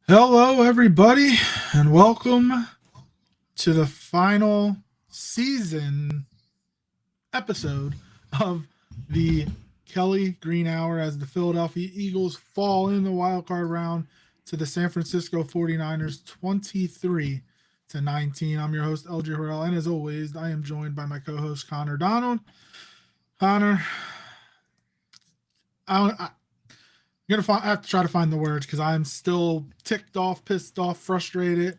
Hello, everybody, and welcome to the final season episode of the Kelly Green Hour as the Philadelphia Eagles fall in the wild card round to the San Francisco 49ers 23-19. I'm your host, LJ Harrell, and as always, I am joined by my co-host, Connor Donald. Connor, I I have to try to find the words because I'm still ticked off, pissed off, frustrated,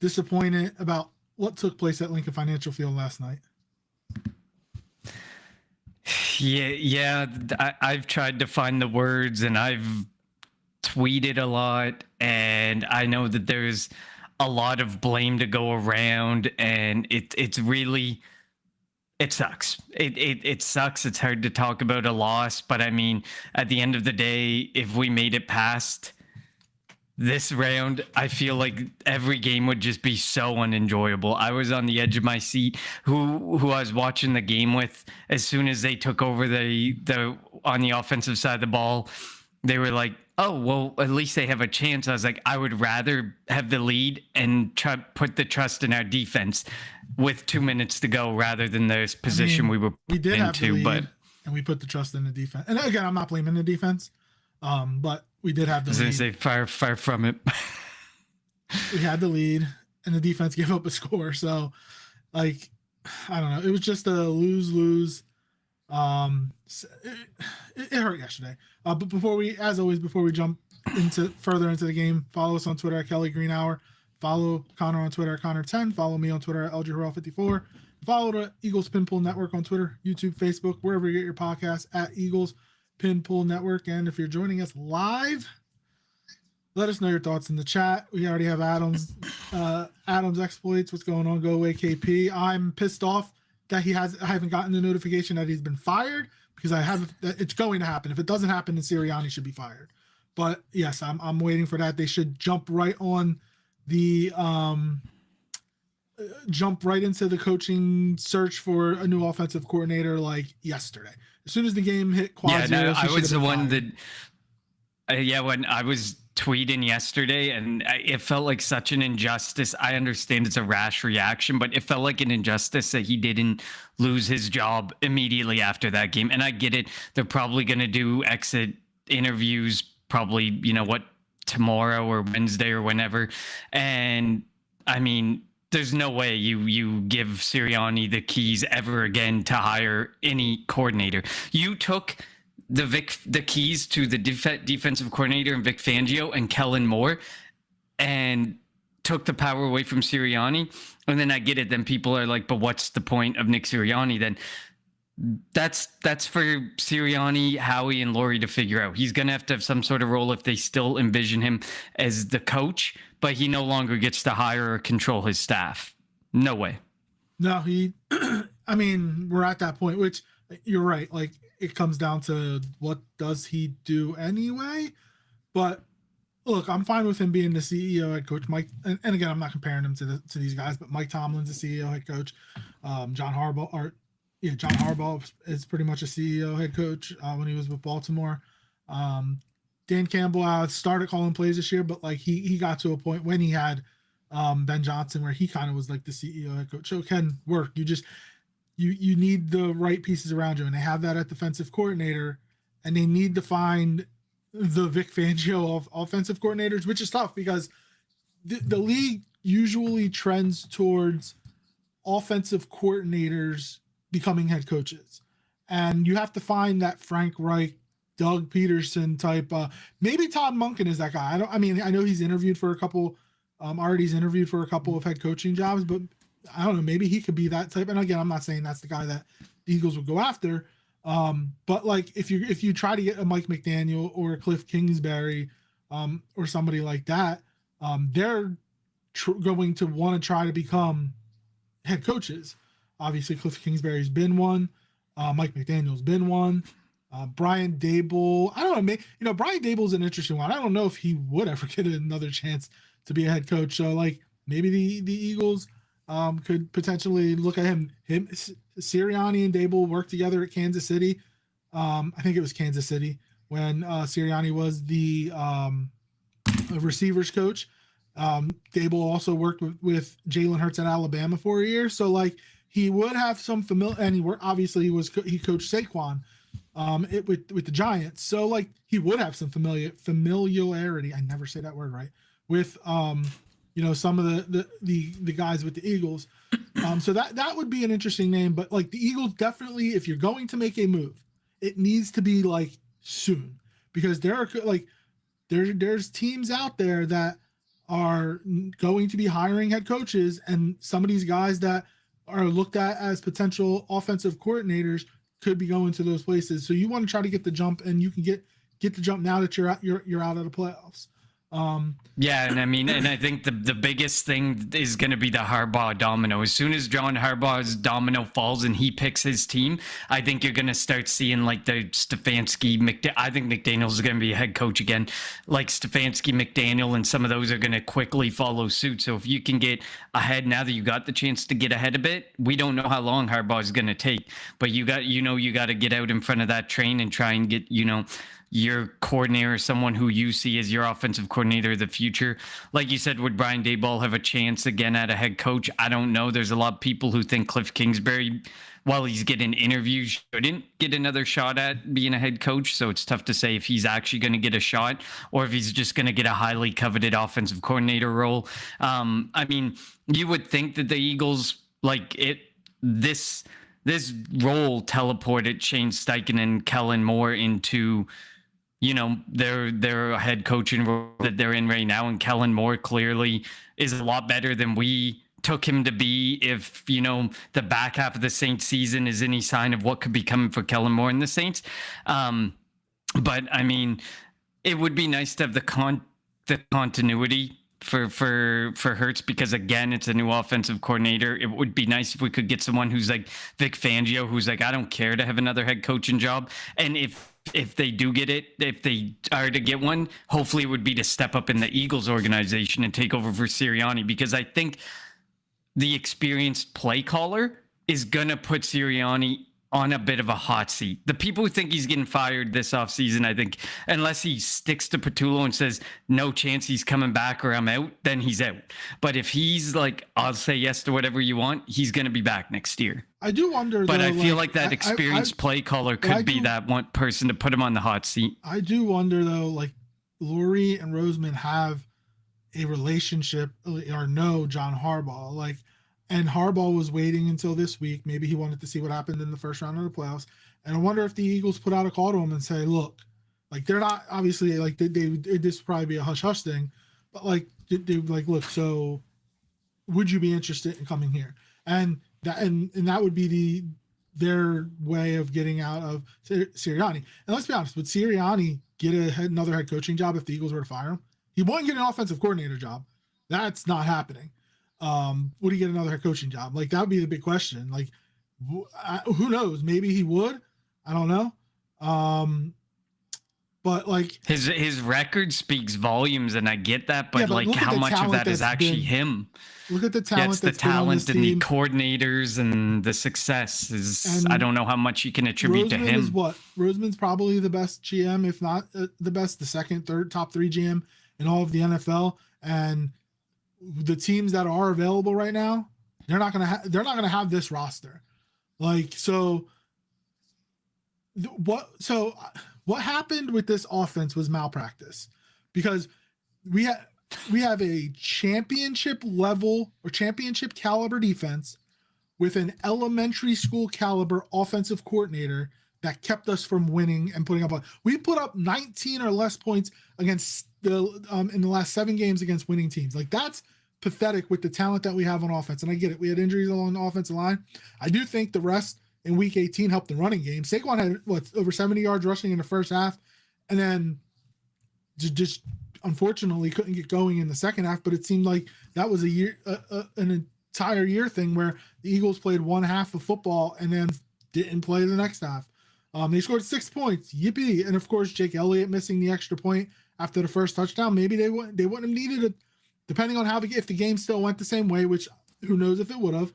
disappointed about what took place at Lincoln Financial Field last night. Yeah. I've tried to find the words and I've tweeted a lot, and I know that there's a lot of blame to go around, and it's really it sucks. It sucks. It's hard to talk about a loss, but I mean, at the end of the day, if we made it past this round, I feel like every game would just be so unenjoyable. I was on the edge of my seat. Who I was watching the game with, as soon as they took over the on the offensive side of the ball, they were like, "Oh, well, at least they have a chance." I was like, I would rather have the lead and try put the trust in our defense with 2 minutes to go rather than this position we did have the into. lead, But and we put the trust in the defense. And again, I'm not blaming the defense, but we did have the lead. I was going to say, far from it. We had the lead, and the defense gave up a score. So, like, I don't know. It was just a lose-lose. It hurt yesterday. But before we jump further into the game, follow us on Twitter at Kelly Green Hour. Follow Connor on Twitter at Connor10. Follow me on Twitter at LGHarrell54. Follow the Eagles Pinpool Network on Twitter, YouTube, Facebook, wherever you get your podcasts at Eagles Pinpool Network. And if you're joining us live, let us know your thoughts in the chat. We already have Adams exploits. What's going on? Go away, KP. I'm pissed off that I haven't gotten the notification that he's been fired, because it's going to happen. If it doesn't happen, then Sirianni should be fired. But yes, I'm waiting for that. They should jump right on the jump right into the coaching search for a new offensive coordinator like yesterday. As soon as the game hit quad zero, I was the one that when I was tweeting yesterday, and it felt like such an injustice. I understand it's a rash reaction, but it felt like an injustice that he didn't lose his job immediately after that game. And I get it. They're probably going to do exit interviews probably, tomorrow or Wednesday or whenever. And I mean, there's no way you give Sirianni the keys ever again to hire any coordinator. You took the keys to the defensive coordinator and Vic Fangio and Kellen Moore, and took the power away from Sirianni. And then I get it. Then people are like, but what's the point of Nick Sirianni then? That's for Sirianni, Howie, and Laurie to figure out. He's going to have some sort of role if they still envision him as the coach, but he no longer gets to hire or control his staff. No way. No, I mean, we're at that point, which you're right. Like, it comes down to what does he do anyway? But look, I'm fine with him being the CEO, head coach. Mike, and again, I'm not comparing him to these guys, but Mike Tomlin's the CEO, head coach. John Harbaugh is pretty much a CEO, head coach when he was with Baltimore. Dan Campbell started calling plays this year, but like he got to a point when he had Ben Johnson where he kind of was like the CEO, head coach. So it can work. You need the right pieces around you, and they have that at defensive coordinator, and they need to find the Vic Fangio of offensive coordinators, which is tough because the league usually trends towards offensive coordinators becoming head coaches, and you have to find that Frank Reich, Doug Peterson type. Maybe Todd Monken is that guy. I know he's interviewed for a couple. He's interviewed for a couple of head coaching jobs, but I don't know. Maybe he could be that type. And again, I'm not saying that's the guy that the Eagles would go after. But like if you try to get a Mike McDaniel or a Cliff Kingsbury, or somebody like that, they're going to want to try to become head coaches. Obviously, Cliff Kingsbury's been one. Mike McDaniel's been one. Brian Daboll. I don't know. Brian Daboll's an interesting one. I don't know if he would ever get another chance to be a head coach. So like maybe the Eagles could potentially look at him. Sirianni and Daboll worked together at Kansas City. I think it was Kansas City when Sirianni was the a receivers coach. Dable also worked with Jalen Hurts at Alabama for a year, so like he would have some familiar. And he coached Saquon with the Giants, so like he would have some familiarity. I never say that word right with some of the guys with the Eagles. So that would be an interesting name. But like the Eagles, definitely, if you're going to make a move, it needs to be like soon, because there are like there's teams out there that are going to be hiring head coaches, and some of these guys that are looked at as potential offensive coordinators could be going to those places. So you want to try to get the jump, and you can get the jump now that you're out of the playoffs. Yeah, and I mean, and I think the biggest thing is going to be the Harbaugh domino. As soon as John Harbaugh's domino falls and he picks his team, I think you're going to start seeing like the Stefanski, I think McDaniels is going to be a head coach again. Like Stefanski, McDaniel, and some of those are going to quickly follow suit. So if you can get ahead now that you got the chance to get ahead a bit, we don't know how long Harbaugh is going to take, but you got to get out in front of that train and try and get, your coordinator, someone who you see as your offensive coordinator of the future. Like you said, would Brian Daboll have a chance again at a head coach? I don't know. There's a lot of people who think Cliff Kingsbury, while he's getting interviews, shouldn't get another shot at being a head coach. So it's tough to say if he's actually going to get a shot or if he's just going to get a highly coveted offensive coordinator role. I mean, you would think that the Eagles, this role teleported Shane Steichen and Kellen Moore into their head coaching role that they're in right now. And Kellen Moore clearly is a lot better than we took him to be. If, the back half of the Saints season is any sign of what could be coming for Kellen Moore and the Saints. But I mean, it would be nice to have the continuity for Hurts, because again, it's a new offensive coordinator. It would be nice if we could get someone who's like Vic Fangio, who's like, I don't care to have another head coaching job. And if they do get it, if they are to get one, hopefully it would be to step up in the Eagles organization and take over for Sirianni, because I think the experienced play caller is going to put Sirianni on a bit of a hot seat. The people who think he's getting fired this offseason, I think, unless he sticks to Patullo and says, no chance he's coming back or I'm out, then he's out. But if he's like, I'll say yes to whatever you want, he's going to be back next year. I do wonder, but though, I feel like that experienced play caller could be that one person to put him on the hot seat. I do wonder, though, like Lurie and Roseman have a relationship or know John Harbaugh, and Harbaugh was waiting until this week. Maybe he wanted to see what happened in the first round of the playoffs. And I wonder if the Eagles put out a call to him and say, look, like they're not obviously like this would probably be a hush hush thing, but like they like, look, so would you be interested in coming here? And that would be their way of getting out of Sirianni. And let's be honest, would Sirianni get another head coaching job if the Eagles were to fire him? He wouldn't get an offensive coordinator job. That's not happening. Would he get another head coaching job? Like that would be the big question. Like, who knows? Maybe he would. I don't know. But like his record speaks volumes, and I get that. But like, how much of that is actually him? Look at the talent. It's the talent and the coordinators and the success is. I don't know how much you can attribute to him. Roseman's probably the best GM, if not the best, the second, third, top 3 GM in all of the NFL. And the teams that are available right now, they're not gonna have this roster. Like, so what happened with this offense was malpractice, because we have a championship level or championship caliber defense with an elementary school caliber offensive coordinator that kept us from winning and putting up. We put up 19 or less points against in the last 7 games against winning teams. Like, that's pathetic with the talent that we have on offense. And I get it. We had injuries along the offensive line. I do think the rest in week 18 helped the running game. Saquon had over 70 yards rushing in the first half, and then just unfortunately couldn't get going in the second half. But it seemed like that was an entire year thing where the Eagles played one half of football and then didn't play the next half. They scored 6 points. Yippee. And of course, Jake Elliott missing the extra point after the first touchdown. Maybe they wouldn't have needed it, depending on if the game still went the same way, which who knows if it would have.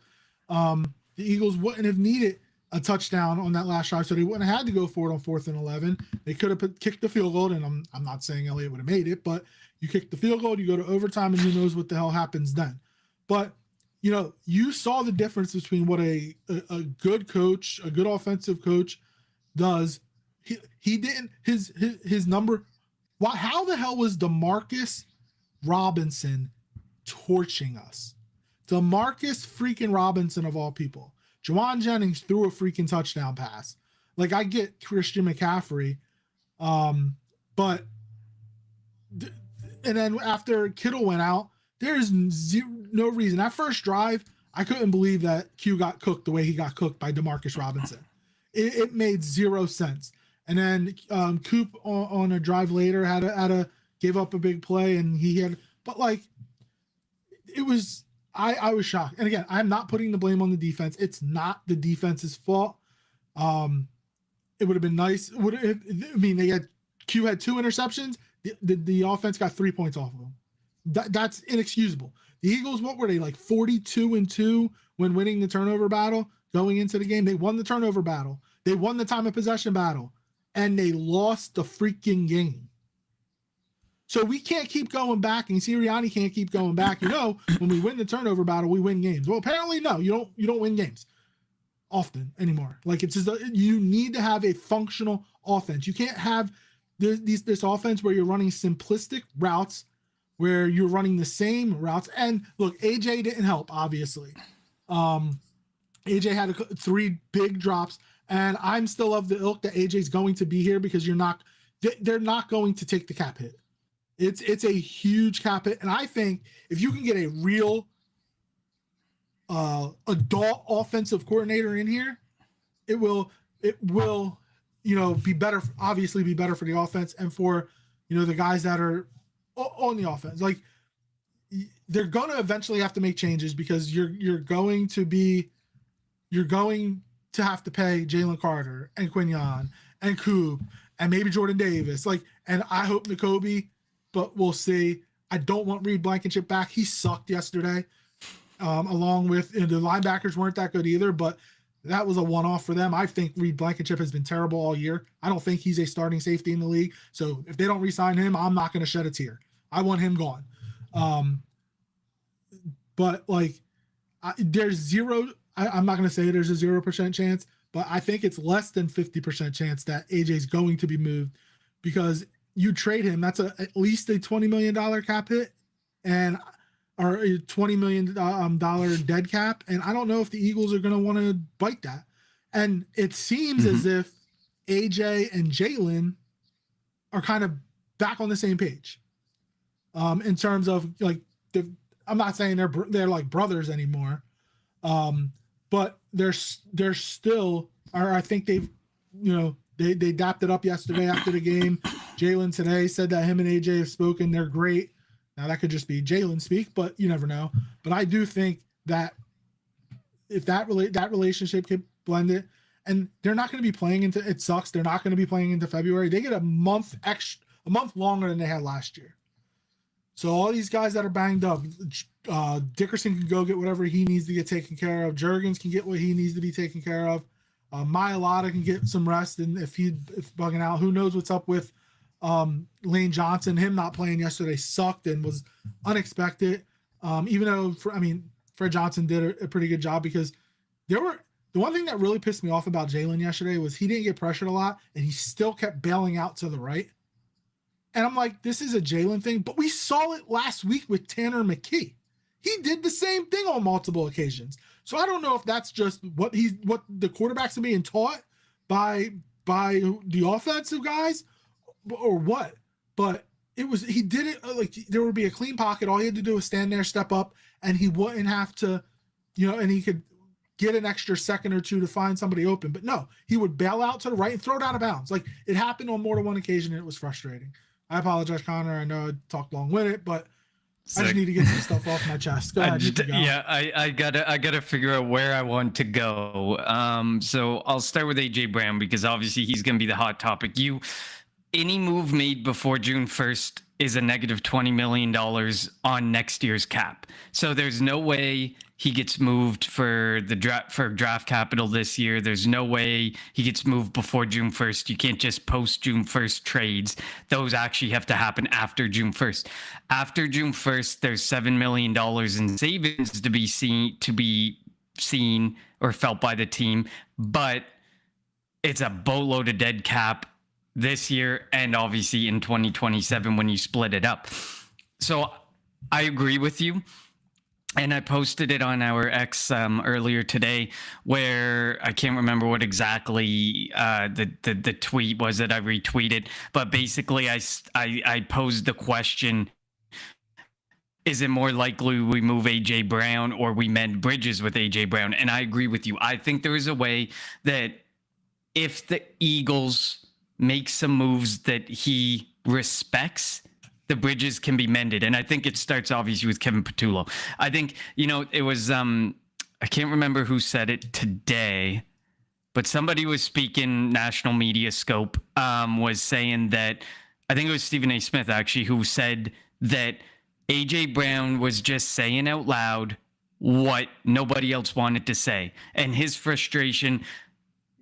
The Eagles wouldn't have needed a touchdown on that last drive, so they wouldn't have had to go for it on 4th and 11. They could have kicked the field goal, and I'm not saying Elliott would have made it, but you kick the field goal, you go to overtime, and who knows what the hell happens then. But you saw the difference between what a good coach, a good offensive coach does. He didn't his number. Why? How the hell was Demarcus Robinson torching us? Demarcus freaking Robinson of all people. Juwan Jennings threw a freaking touchdown pass. Like, I get Christian McCaffrey, but and then after Kittle went out, there's no reason. That first drive, I couldn't believe that Q got cooked the way he got cooked by Demarcus Robinson. It made zero sense. And then Coop on a drive later had a gave up a big play, and but like, it was. I was shocked. And again, I'm not putting the blame on the defense. It's not the defense's fault. It would have been nice. Q had 2 interceptions. The offense got 3 points off of them. That's inexcusable. The Eagles, what were they, like 42-2 when winning the turnover battle going into the game? They won the turnover battle. They won the time of possession battle, and they lost the freaking game. So we can't keep going back, and Sirianni can't keep going back. When we win the turnover battle, we win games. Well, apparently, no, you don't win games often anymore. Like, it's just you need to have a functional offense. You can't have this offense where you're running simplistic routes, where you're running the same routes. And look, AJ didn't help, obviously. AJ had 3 big drops, and I'm still of the ilk that AJ's going to be here because they're not going to take the cap hit. It's a huge cap hit, and I think if you can get a real adult offensive coordinator in here, it will be better. Obviously, be better for the offense and for the guys that are on the offense. Like, they're gonna eventually have to make changes because you're going to have to pay Jalen Carter and Quinion and Coop and maybe Jordan Davis. Like, and I hope Nakobe. But we'll see. I don't want Reed Blankenship back. He sucked yesterday. Along with the linebackers weren't that good either, but that was a one-off for them. I think Reed Blankenship has been terrible all year. I don't think he's a starting safety in the league. So if they don't re-sign him, I'm not going to shed a tear. I want him gone. But like, there's zero. I'm not going to say there's a 0% chance, but I think it's less than 50% chance that AJ's going to be moved because you trade him, that's at least a $20 million cap hit or a $20 million dead cap. And I don't know if the Eagles are going to want to bite that. And it seems as if AJ and Jalen are kind of back on the same page in terms of like, I'm not saying they're like brothers anymore. But they're still, or I think they've, they dapped it up yesterday after the game. Jalen today said that him and AJ have spoken. They're great. Now that could just be Jalen speak, but you never know. But I do think that if that relationship could blend it, and they're not going to be playing into, it sucks. They're not going to be playing into February. They get a month longer than they had last year. So all these guys that are banged up, Dickerson can go get whatever he needs to get taken care of. Juergens can get what he needs to be taken care of. Mailata can get some rest, and if bugging out, who knows what's up with Lane Johnson. Him not playing yesterday sucked and was unexpected. Even though, Fred Johnson did a pretty good job because the one thing that really pissed me off about Jalen yesterday was he didn't get pressured a lot, and he still kept bailing out to the right. And I'm like, this is a Jalen thing, but we saw it last week with Tanner McKee. He did the same thing on multiple occasions. So I don't know if that's just what the quarterbacks are being taught by the offensive guys or what. But he did it like there would be a clean pocket. All he had to do was stand there, step up, and he wouldn't have to, and he could get an extra second or two to find somebody open. But no, he would bail out to the right and throw it out of bounds. Like, it happened on more than one occasion, and it was frustrating. I apologize, Connor. I know I talked long with it, but I just need to get some stuff off my chest. Go ahead. Yeah, I gotta figure out where I want to go. So I'll start with AJ Brown because obviously he's gonna be the hot topic. Any move made before June 1st is a negative $20 million on next year's cap. So there's no way he gets moved for the draft capital this year. There's no way he gets moved before June 1st. You can't just post June 1st trades. Those actually have to happen after June 1st. After June 1st, there's $7 million in savings to be seen or felt by the team, but it's a boatload of dead cap this year and obviously in 2027 when you split it up. So I agree with you. And I posted it on our X earlier today, where I can't remember what exactly the tweet was that I retweeted, but basically I posed the question: is it more likely we move AJ Brown or we mend bridges with AJ Brown? And I agree with you. I think there is a way that if the Eagles make some moves that he respects, the bridges can be mended. And I think it starts obviously with Kevin Patullo. I think, it was, I can't remember who said it today, but somebody was speaking, National Media Scope, was saying that, I think it was Stephen A. Smith actually, who said that AJ Brown was just saying out loud what nobody else wanted to say. And his frustration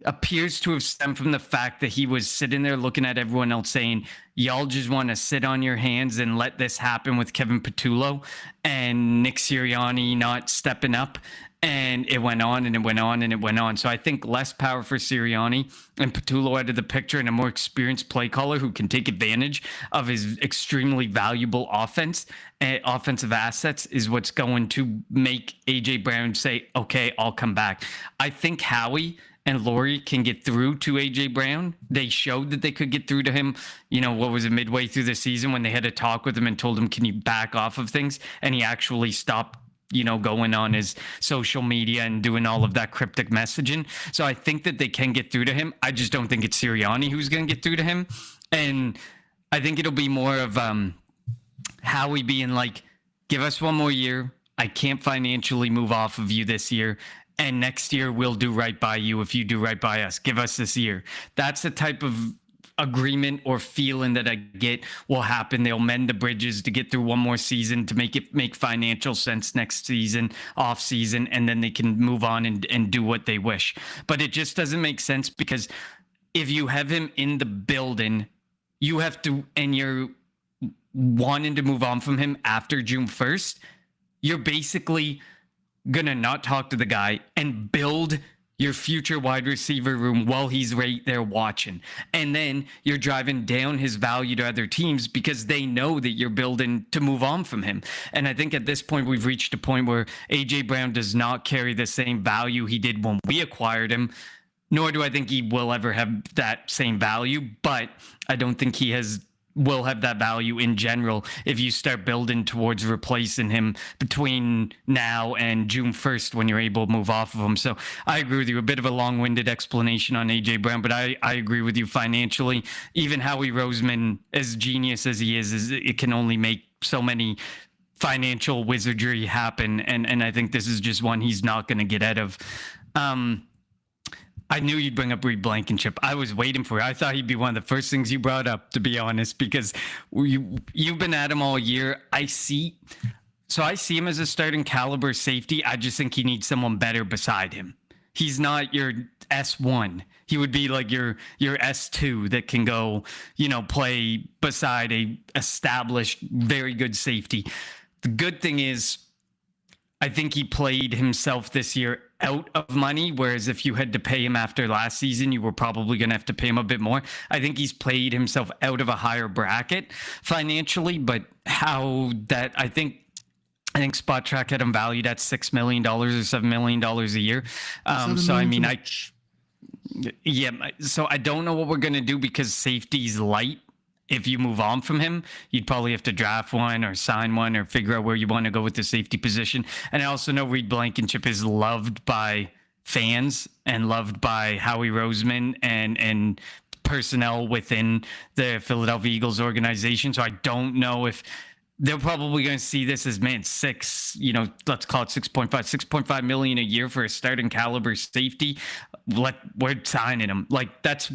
appears to have stemmed from the fact that he was sitting there looking at everyone else saying, y'all just want to sit on your hands and let this happen with Kevin Patullo and Nick Sirianni not stepping up. And it went on and it went on and it went on. So I think less power for Sirianni and Patullo out of the picture, and a more experienced play caller who can take advantage of his extremely valuable offensive assets is what's going to make AJ Brown say, okay, I'll come back. I think Howie and Laurie can get through to AJ Brown. They showed that they could get through to him, what was it, midway through the season when they had a talk with him and told him, can you back off of things? And he actually stopped, going on his social media and doing all of that cryptic messaging. So I think that they can get through to him. I just don't think it's Sirianni who's going to get through to him. And I think it'll be more of Howie being like, give us one more year. I can't financially move off of you this year. And next year, we'll do right by you if you do right by us. Give us this year. That's the type of agreement or feeling that I get will happen. They'll mend the bridges to get through one more season to make financial sense next season, off season, and then they can move on and do what they wish. But it just doesn't make sense, because if you have him in the building, you have to, and you're wanting to move on from him after June 1st, you're basically gonna not talk to the guy and build your future wide receiver room while he's right there watching. And then you're driving down his value to other teams because they know that you're building to move on from him. And I think at this point, we've reached a point where AJ Brown does not carry the same value he did when we acquired him, nor do I think he will ever have that same value, but I don't think he will have that value in general if you start building towards replacing him between now and June 1st when you're able to move off of him. So I agree with you. A bit of a long-winded explanation on AJ Brown, but I agree with you financially. Even Howie Roseman, as genius as he is it can only make so many financial wizardry happen. And I think this is just one he's not going to get out of. I knew you'd bring up Reed Blankenship. I was waiting for it. I thought he'd be one of the first things you brought up, to be honest, because you've been at him all year. I see him as a starting caliber safety. I just think he needs someone better beside him. He's not your S1. He would be like your S2 that can go, play beside a established, very good safety. The good thing is, I think he played himself this year out of money, whereas if you had to pay him after last season, you were probably going to have to pay him a bit more. I think he's played himself out of a higher bracket financially, but I think Spot Track had him valued at $6 million or $7 million a year. So I don't know what we're going to do, because safety's light. If you move on from him, you'd probably have to draft one or sign one or figure out where you want to go with the safety position. And I also know Reed Blankenship is loved by fans and loved by Howie Roseman and personnel within the Philadelphia Eagles organization. So I don't know if they're probably going to see this as, man, let's call it 6.5 million a year for a starting caliber safety. We're signing him. Like, that's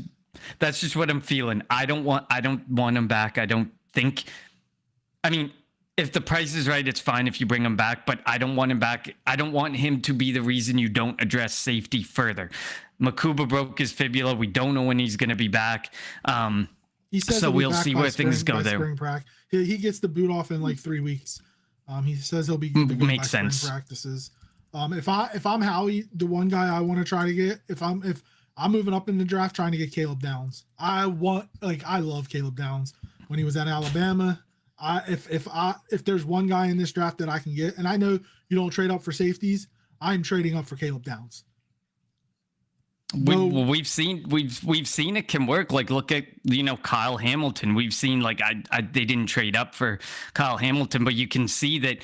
just what I'm feeling. I don't want him back. I don't think. I mean, if the price is right, it's fine if you bring him back, but I don't want him back. I don't want him to be the reason you don't address safety further. Makuba broke his fibula. We don't know when he's going to be back. He says So he'll be we'll back see by where things spring- go by there. spring he gets the boot off in like 3 weeks. He says he'll be good to go by Makes sense. spring practices. If I'm Howie, the one guy I want to try to get, if I'm moving up in the draft trying to get Caleb Downs. I love Caleb Downs when he was at Alabama. If there's one guy in this draft that I can get, and I know you don't trade up for safeties, I'm trading up for Caleb Downs. We've seen it can work. Like, look at Kyle Hamilton. We've seen they didn't trade up for Kyle Hamilton, but you can see that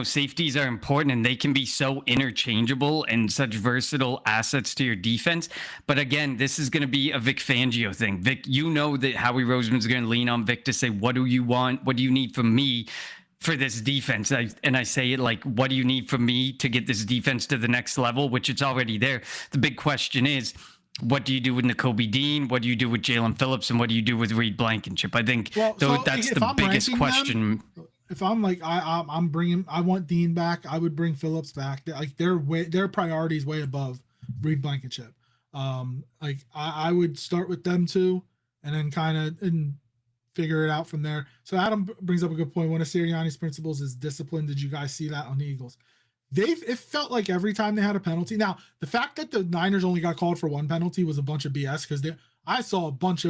safeties are important and they can be so interchangeable and such versatile assets to your defense. But again, this is going to be a Vic Fangio thing. Vic, that Howie Roseman's going to lean on Vic to say, what do you want? What do you need from me for this defense? I say it like, what do you need from me to get this defense to the next level, which it's already there. The big question is, what do you do with Nakobe Dean? What do you do with Jalen Phillips? And what do you do with Reed Blankenship? I think that's the biggest question. If I'm like, I want Dean back, I would bring Phillips back. Their priorities way above Reed Blankenship. I would start with them two and then kind of figure it out from there. So Adam brings up a good point. One of Sirianni's principles is discipline. Did you guys see that on the Eagles? It felt like every time they had a penalty. Now, the fact that the Niners only got called for one penalty was a bunch of BS, because I saw a bunch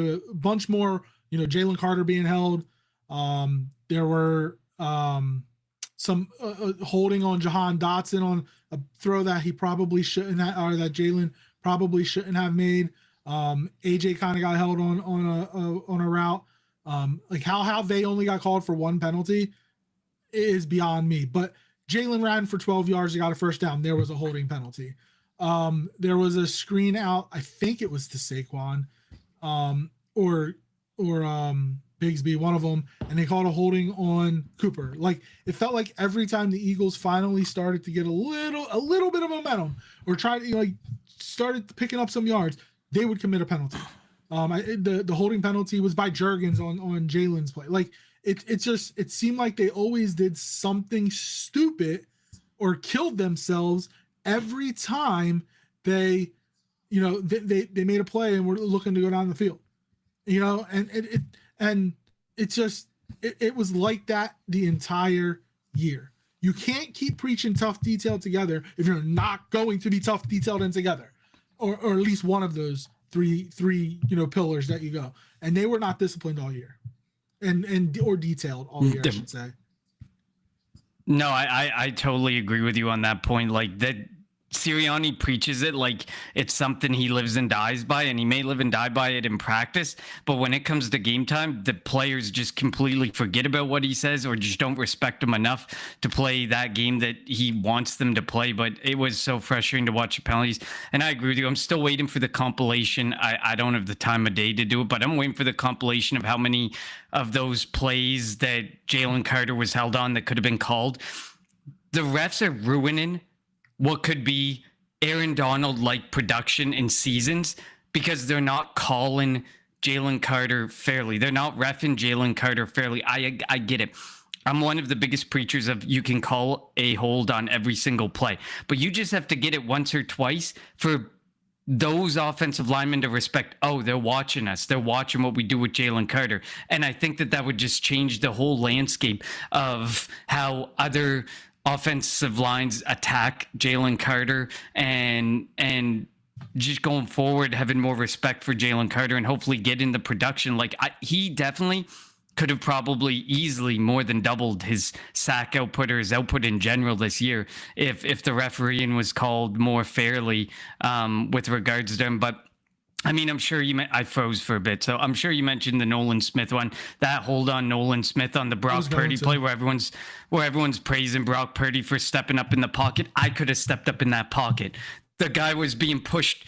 more, Jalen Carter being held. There were some holding on Jahan Dotson on a throw that he probably shouldn't have, or that Jalen probably shouldn't have made. AJ kind of got held on a route. How they only got called for one penalty is beyond me. But Jalen ran for 12 yards. He got a first down. There was a holding penalty. There was a screen out. I think it was to Saquon, or Bigsby, one of them, and they called a holding on Cooper. It felt like every time the Eagles finally started to get a little bit of momentum, or started picking up some yards, they would commit a penalty. The holding penalty was by Juergens on Jalen's play. It seemed like they always did something stupid or killed themselves every time they made a play and were looking to go down the field, and it was like that the entire year. You can't keep preaching tough detail together if you're not going to be tough detailed and together, or at least one of those three pillars that you go. And they were not disciplined all year. Or detailed all year, I should say. No, I totally agree with you on that point. Like, that Sirianni preaches it like it's something he lives and dies by, and he may live and die by it in practice, but when it comes to game time, the players just completely forget about what he says, or just don't respect him enough to play that game that he wants them to play. But it was so frustrating to watch the penalties, and I agree with you. I'm still waiting for the compilation. I don't have the time of day to do it, but I'm waiting for the compilation of how many of those plays that Jalen Carter was held on that could have been called. The refs are ruining what could be Aaron Donald-like production in seasons, because they're not calling Jalen Carter fairly. They're not reffing Jalen Carter fairly. I get it. I'm one of the biggest preachers of, you can call a hold on every single play, but you just have to get it once or twice for those offensive linemen to respect, they're watching us. They're watching what we do with Jalen Carter. And I think that would just change the whole landscape of how other offensive lines attack Jalen Carter, and just going forward, having more respect for Jalen Carter, and hopefully getting the production. He definitely could have probably easily more than doubled his sack output, or his output in general this year, if the refereeing was called more fairly with regards to him. But I mean, I'm sure I froze for a bit, so I'm sure you mentioned the Nolan Smith one. That hold on Nolan Smith on the Brock Purdy play, where everyone's praising Brock Purdy for stepping up in the pocket. I could have stepped up in that pocket. The guy was being pushed.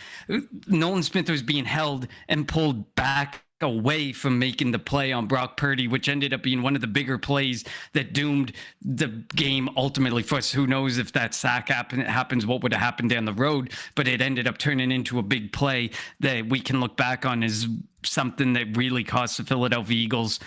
Nolan Smith was being held and pulled back away from making the play on Brock Purdy, which ended up being one of the bigger plays that doomed the game ultimately for us. Who knows if that sack happens, what would have happened down the road, but it ended up turning into a big play that we can look back on as something that really cost the Philadelphia Eagles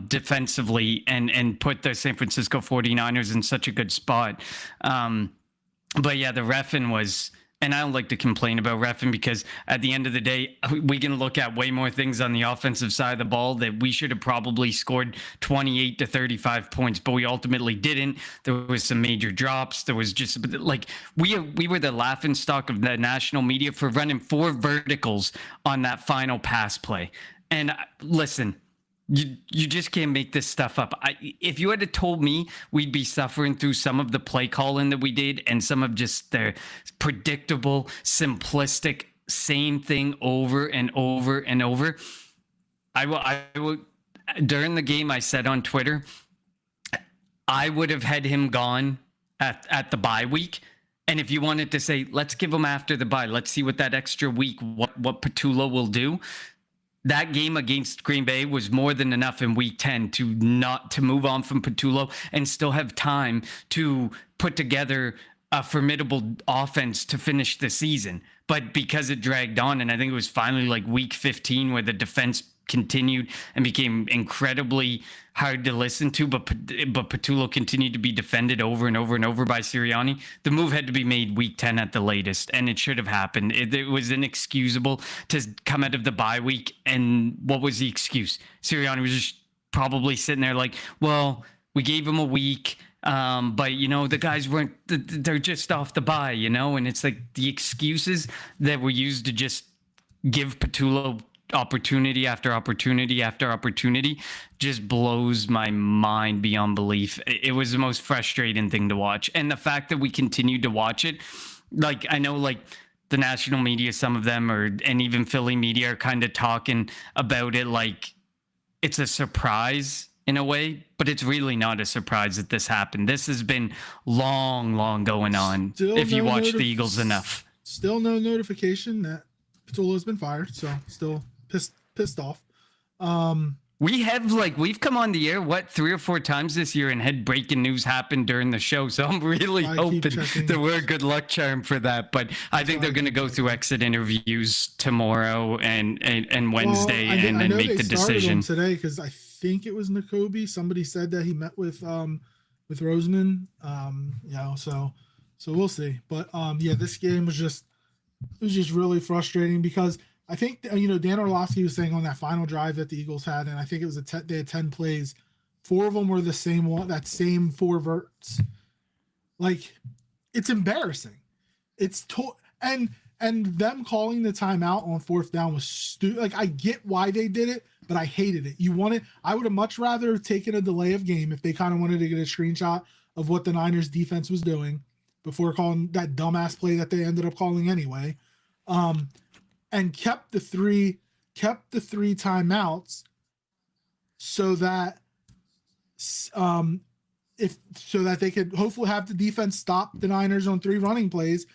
defensively and put the San Francisco 49ers in such a good spot. But yeah, the reffing was, and I don't like to complain about reffing because at the end of the day, we can look at way more things on the offensive side of the ball that we should have probably scored 28 to 35 points, but we ultimately didn't. There was some major drops. There was just like we were the laughing stock of the national media for running 4 verticals on that final pass play. And listen, you just can't make this stuff up. If you had told me we'd be suffering through some of the play calling that we did and some of just the predictable, simplistic, same thing over and over and over, I will. During the game, I said on Twitter, I would have had him gone at the bye week. And if you wanted to say, let's give him after the bye, let's see what that extra week, what Petulo will do. That game against Green Bay was more than enough in week 10 to move on from Petulo and still have time to put together a formidable offense to finish the season. But because it dragged on, and I think it was finally like week 15 where the defense continued and became incredibly hard to listen to, but Petulo continued to be defended over and over and over by Sirianni. The move had to be made week 10 at the latest, and it should have happened. It was inexcusable to come out of the bye week, and what was the excuse? Sirianni was just probably sitting there like, well, we gave him a week, but, you know, the guys they're just off the bye, you know, and it's like the excuses that were used to just give Petulo opportunity after opportunity after opportunity just blows my mind beyond belief. It was the most frustrating thing to watch. And the fact that we continued to watch it, like, I know like the national media, some of them and even Philly media are kind of talking about it like it's a surprise in a way, but it's really not a surprise that this happened. This has been long going on. If you watch the Eagles enough. Still no notification that Petulo has been fired, so still pissed off. We've come on the air 3 or 4 times this year and had breaking news happen during the show, so I'm really hoping that we're a good luck charm for that. But I think they're going to go through exit interviews tomorrow and Wednesday and then make the decision today, because I think it was Nakobe. Somebody said that he met with Roseman. So we'll see. But this game was just really frustrating because I think, Dan Orlovsky was saying on that final drive that the Eagles had, and I think it was they had 10 plays. 4 of them were the same one, that same 4 verts. Like, it's embarrassing. And them calling the timeout on 4th down was stupid. Like, I get why they did it, but I hated it. I would have much rather taken a delay of game if they kind of wanted to get a screenshot of what the Niners defense was doing before calling that dumbass play that they ended up calling anyway. And kept the three timeouts so that they could hopefully have the defense stop the Niners on 3 running plays,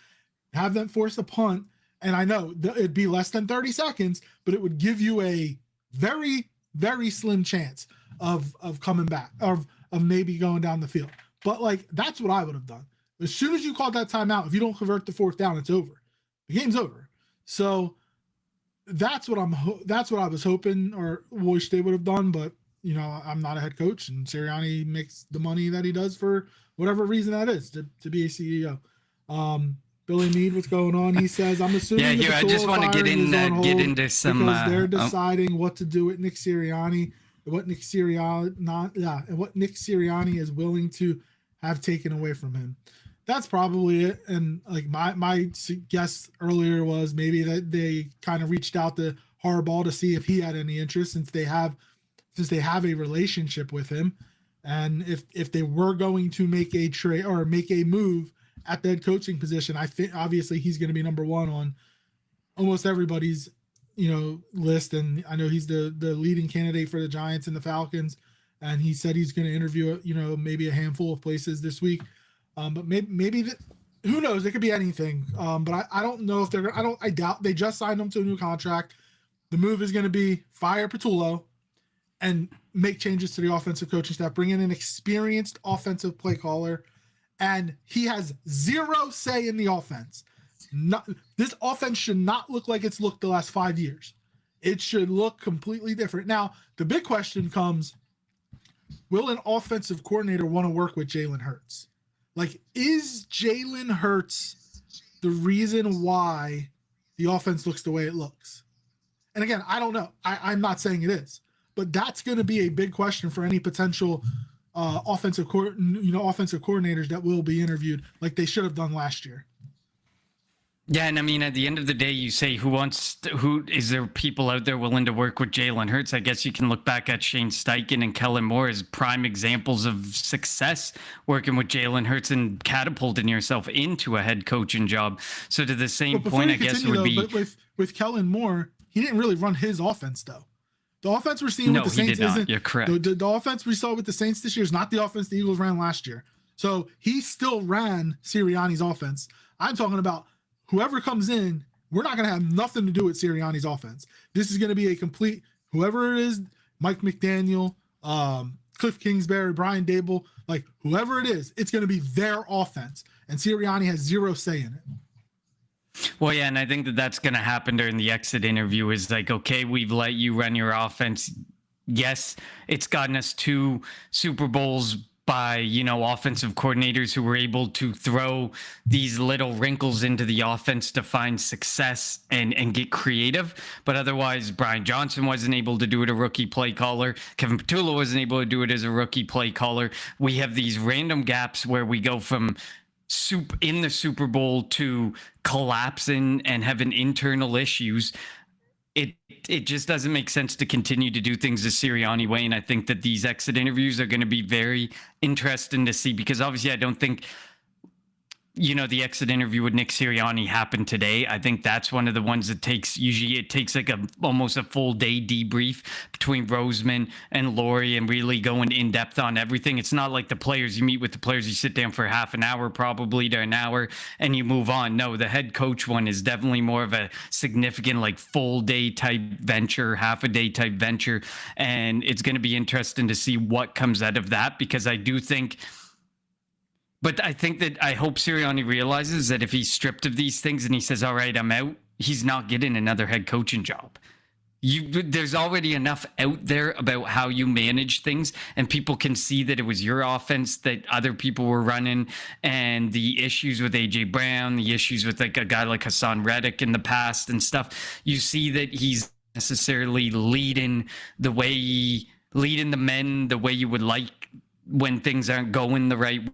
have them force a punt. And I know it'd be less than 30 seconds, but it would give you a very, very slim chance of coming back, of maybe going down the field. But like, that's what I would have done. As soon as you called that timeout, if you don't convert the 4th down, it's over. The game's over. So that's what I was hoping or wish they would have done. But, I'm not a head coach, and Sirianni makes the money that he does for whatever reason that is, to be a CEO. Billy Mead, what's going on? He says, I'm assuming I just want to get into some because they're deciding what to do with Nick Sirianni, what Nick Sirianni is willing to have taken away from him. That's probably it. And like my guess earlier was maybe that they kind of reached out to Harbaugh to see if he had any interest, since they have a relationship with him. And if they were going to make a trade or make a move at the head coaching position, I think obviously he's going to be number 1 on almost everybody's list. And I know he's the leading candidate for the Giants and the Falcons, and he said he's going to interview maybe a handful of places this week. But maybe who knows? It could be anything. But I don't know if I doubt they just signed him to a new contract. The move is going to be fire Petulo and make changes to the offensive coaching staff, bring in an experienced offensive play caller, and he has 0 say in the offense. This offense should not look like it's looked the last 5 years. it should look completely different. Now, the big question comes, will an offensive coordinator want to work with Jalen Hurts? Like, is Jalen Hurts the reason why the offense looks the way it looks? And again, I don't know. I'm not saying it is, but that's going to be a big question for any potential offensive coordinators that will be interviewed, like they should have done last year. Yeah, and I mean, at the end of the day, you say who is there people out there willing to work with Jalen Hurts? I guess you can look back at Shane Steichen and Kellen Moore as prime examples of success working with Jalen Hurts and catapulting yourself into a head coaching job. So to the same point, I guess it would be. But with Kellen Moore, he didn't really run his offense though. The offense we're seeing with the Saints isn't. You're correct. The offense we saw with the Saints this year is not the offense the Eagles ran last year. So he still ran Sirianni's offense. I'm talking about whoever comes in, we're not going to have nothing to do with Sirianni's offense. This is going to be a complete, whoever it is, Mike McDaniel, Cliff Kingsbury, Brian Dable, like whoever it is, it's going to be their offense. And Sirianni has zero say in it. Well, yeah, and I think that that's going to happen during the exit interview is like, okay, we've let you run your offense. Yes, it's gotten us 2 Super Bowls by, offensive coordinators who were able to throw these little wrinkles into the offense to find success and get creative. But otherwise, Brian Johnson wasn't able to do it, a rookie play caller. Kevin Petullo wasn't able to do it as a rookie play caller. We have these random gaps where we go from in the Super Bowl to collapsing and having internal issues. It just doesn't make sense to continue to do things the Sirianni way. And I think that these exit interviews are going to be very interesting to see, because obviously I don't think, the exit interview with Nick Sirianni happened today. I think that's one of the ones that usually it takes like almost a full day debrief between Roseman and Laurie and really going in depth on everything. It's not like the players, you meet with the players, you sit down for half an hour, probably to an hour, and you move on. No, the head coach one is definitely more of a significant, like full day type venture, half a day type venture. And it's going to be interesting to see what comes out of that, because I think that I hope Sirianni realizes that if he's stripped of these things and he says, all right, I'm out, he's not getting another head coaching job. There's already enough out there about how you manage things, and people can see that it was your offense that other people were running, and the issues with AJ Brown, the issues with like a guy like Hassan Reddick in the past and stuff. You see that he's necessarily leading the men the way you would like when things aren't going the right way.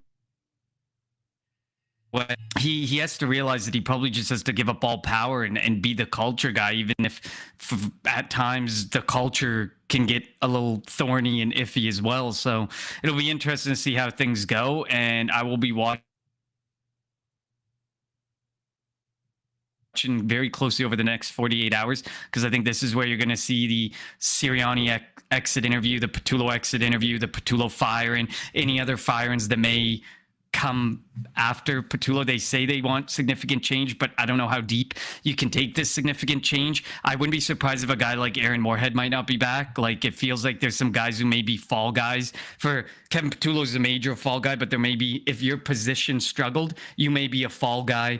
He has to realize that he probably just has to give up all power and be the culture guy, even if at times the culture can get a little thorny and iffy as well. So it'll be interesting to see how things go, and I will be watching very closely over the next 48 hours, because I think this is where you're going to see the Sirianni exit interview, the Petullo exit interview, the Petullo firing, any other firings that may come after Petullo. They say they want significant change, but I don't know how deep you can take this significant change. I wouldn't be surprised if a guy like Aaron Moorhead might not be back. Like, it feels like there's some guys who may be fall guys. For Kevin Petullo's a major fall guy, but there may be, if your position struggled, you may be a fall guy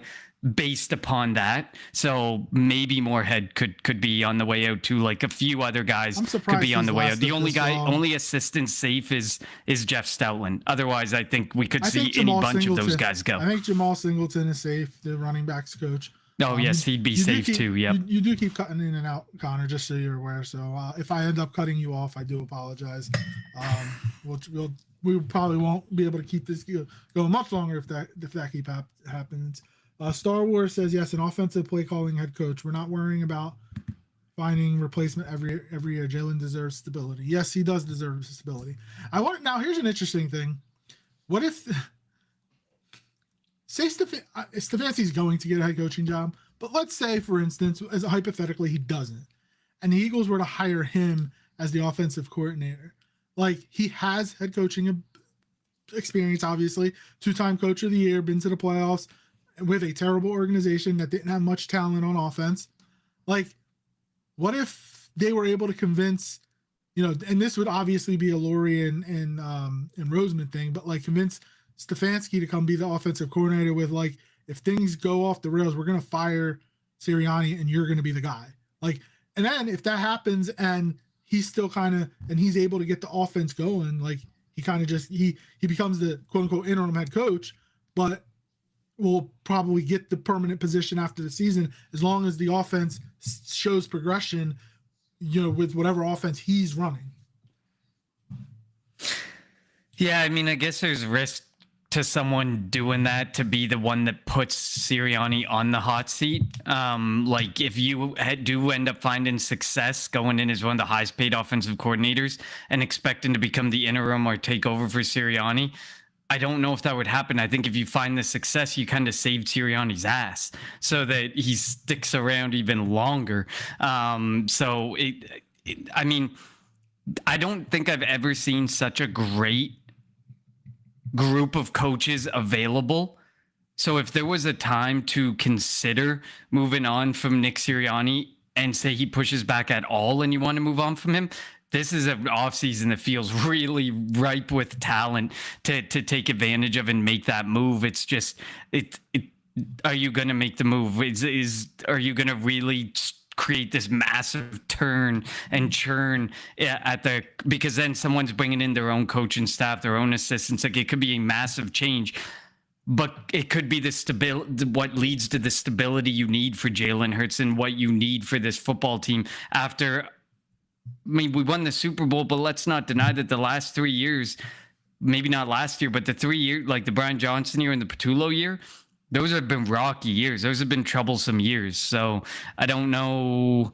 based upon that. So maybe Moorhead could be on the way out too. Like a few other guys could be on the way out. The only assistant safe is Jeff Stoutland. Otherwise, I think we could see any bunch of those guys go. I think Jamal Singleton is safe, the running backs coach. Oh, yes, he'd be safe too. Yep. You do keep cutting in and out, Connor, just so you're aware. So if I end up cutting you off, I do apologize. We probably won't be able to keep this going much longer if that keep happens. Star Wars says, yes, an offensive play calling head coach. We're not worrying about finding replacement every year. Jalen deserves stability. Yes, he does deserve stability. Now here's an interesting thing. What if, say Stefanski's going to get a head coaching job, but let's say, for instance, as hypothetically, he doesn't, and the Eagles were to hire him as the offensive coordinator. Like, he has head coaching experience, obviously, 2-time coach of the year, been to the playoffs, with a terrible organization that didn't have much talent on offense. Like, what if they were able to convince, and this would obviously be a Laurie and Roseman thing, but like convince Stefanski to come be the offensive coordinator with, like, if things go off the rails, we're going to fire Sirianni and you're going to be the guy. Like, And then if that happens and he's still and he's able to get the offense going, like he kind of just he becomes the quote unquote interim head coach, but will probably get the permanent position after the season as long as the offense shows progression, with whatever offense he's running. Yeah, I mean, I guess there's risk to someone doing that to be the one that puts Sirianni on the hot seat. Like if you do end up finding success going in as one of the highest paid offensive coordinators and expecting to become the interim or take over for Sirianni, I don't know if that would happen. I think if you find the success, you kind of saved Sirianni's ass so that he sticks around even longer. I mean, I don't think I've ever seen such a great group of coaches available. So if there was a time to consider moving on from Nick Sirianni and say he pushes back at all and you want to move on from him, this is an offseason that feels really ripe with talent to take advantage of and make that move. It's just, are you going to make the move? Are you going to really create this massive turn and churn because then someone's bringing in their own coaching staff, their own assistants. Like it could be a massive change, but it could be the stability, what leads to the stability you need for Jalen Hurts and what you need for this football team after. I mean, we won the Super Bowl, but let's not deny that the last 3 years, maybe not last year, but the 3 years, like the Brian Johnson year and the Patullo year, those have been rocky years. Those have been troublesome years. So I don't know.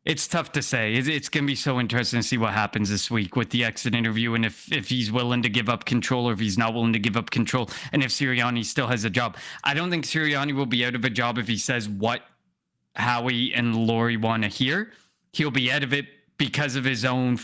It's tough to say. It's going to be so interesting to see what happens this week with the exit interview and if he's willing to give up control or if he's not willing to give up control and if Sirianni still has a job. I don't think Sirianni will be out of a job if he says what Howie and Laurie want to hear. He'll be out of it because of his own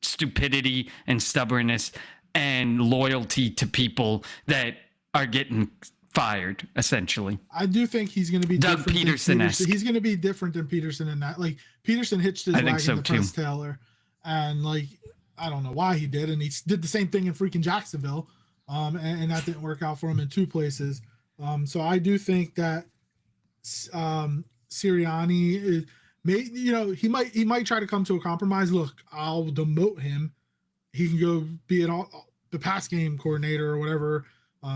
stupidity and stubbornness and loyalty to people that are getting fired, essentially. I do think he's going to be Doug Peterson-esque. He's going to be different than Peterson in that. Like, Peterson hitched his wagon to Press Taylor, and like, I don't know why he did, and he did the same thing in freaking Jacksonville, and that didn't work out for him in two places. So I do think that Sirianni is. He might try to come to a compromise. Look, I'll demote him. He can go be the pass game coordinator or whatever,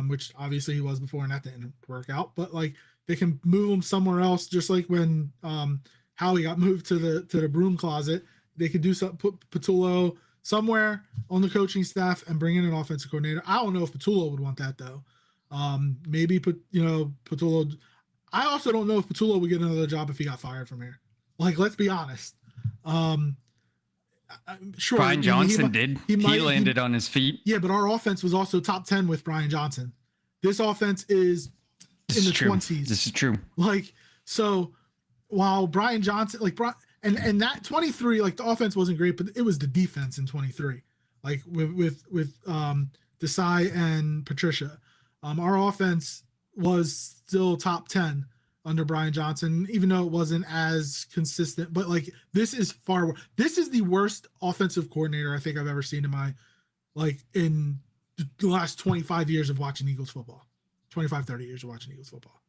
which obviously he was before, and that didn't work out. But like they can move him somewhere else, just like when Howie got moved to the broom closet. They could do something, put Patullo somewhere on the coaching staff and bring in an offensive coordinator. I don't know if Patullo would want that though. Maybe Patullo. I also don't know if Patullo would get another job if he got fired from here. Like, let's be honest. Sure, Brian Johnson did. He landed on his feet. Yeah, but our offense was also top 10 with Brian Johnson. This offense is in the 20s. This is true. Like, so while Brian Johnson, and that 23, like the offense wasn't great, but it was the defense in 23. Like with Desai and Patricia, our offense was still top 10 under Brian Johnson, even though it wasn't as consistent. But like this is the worst offensive coordinator I think I've ever seen in the last 25 years of watching Eagles football. 25, 30 years of watching Eagles football.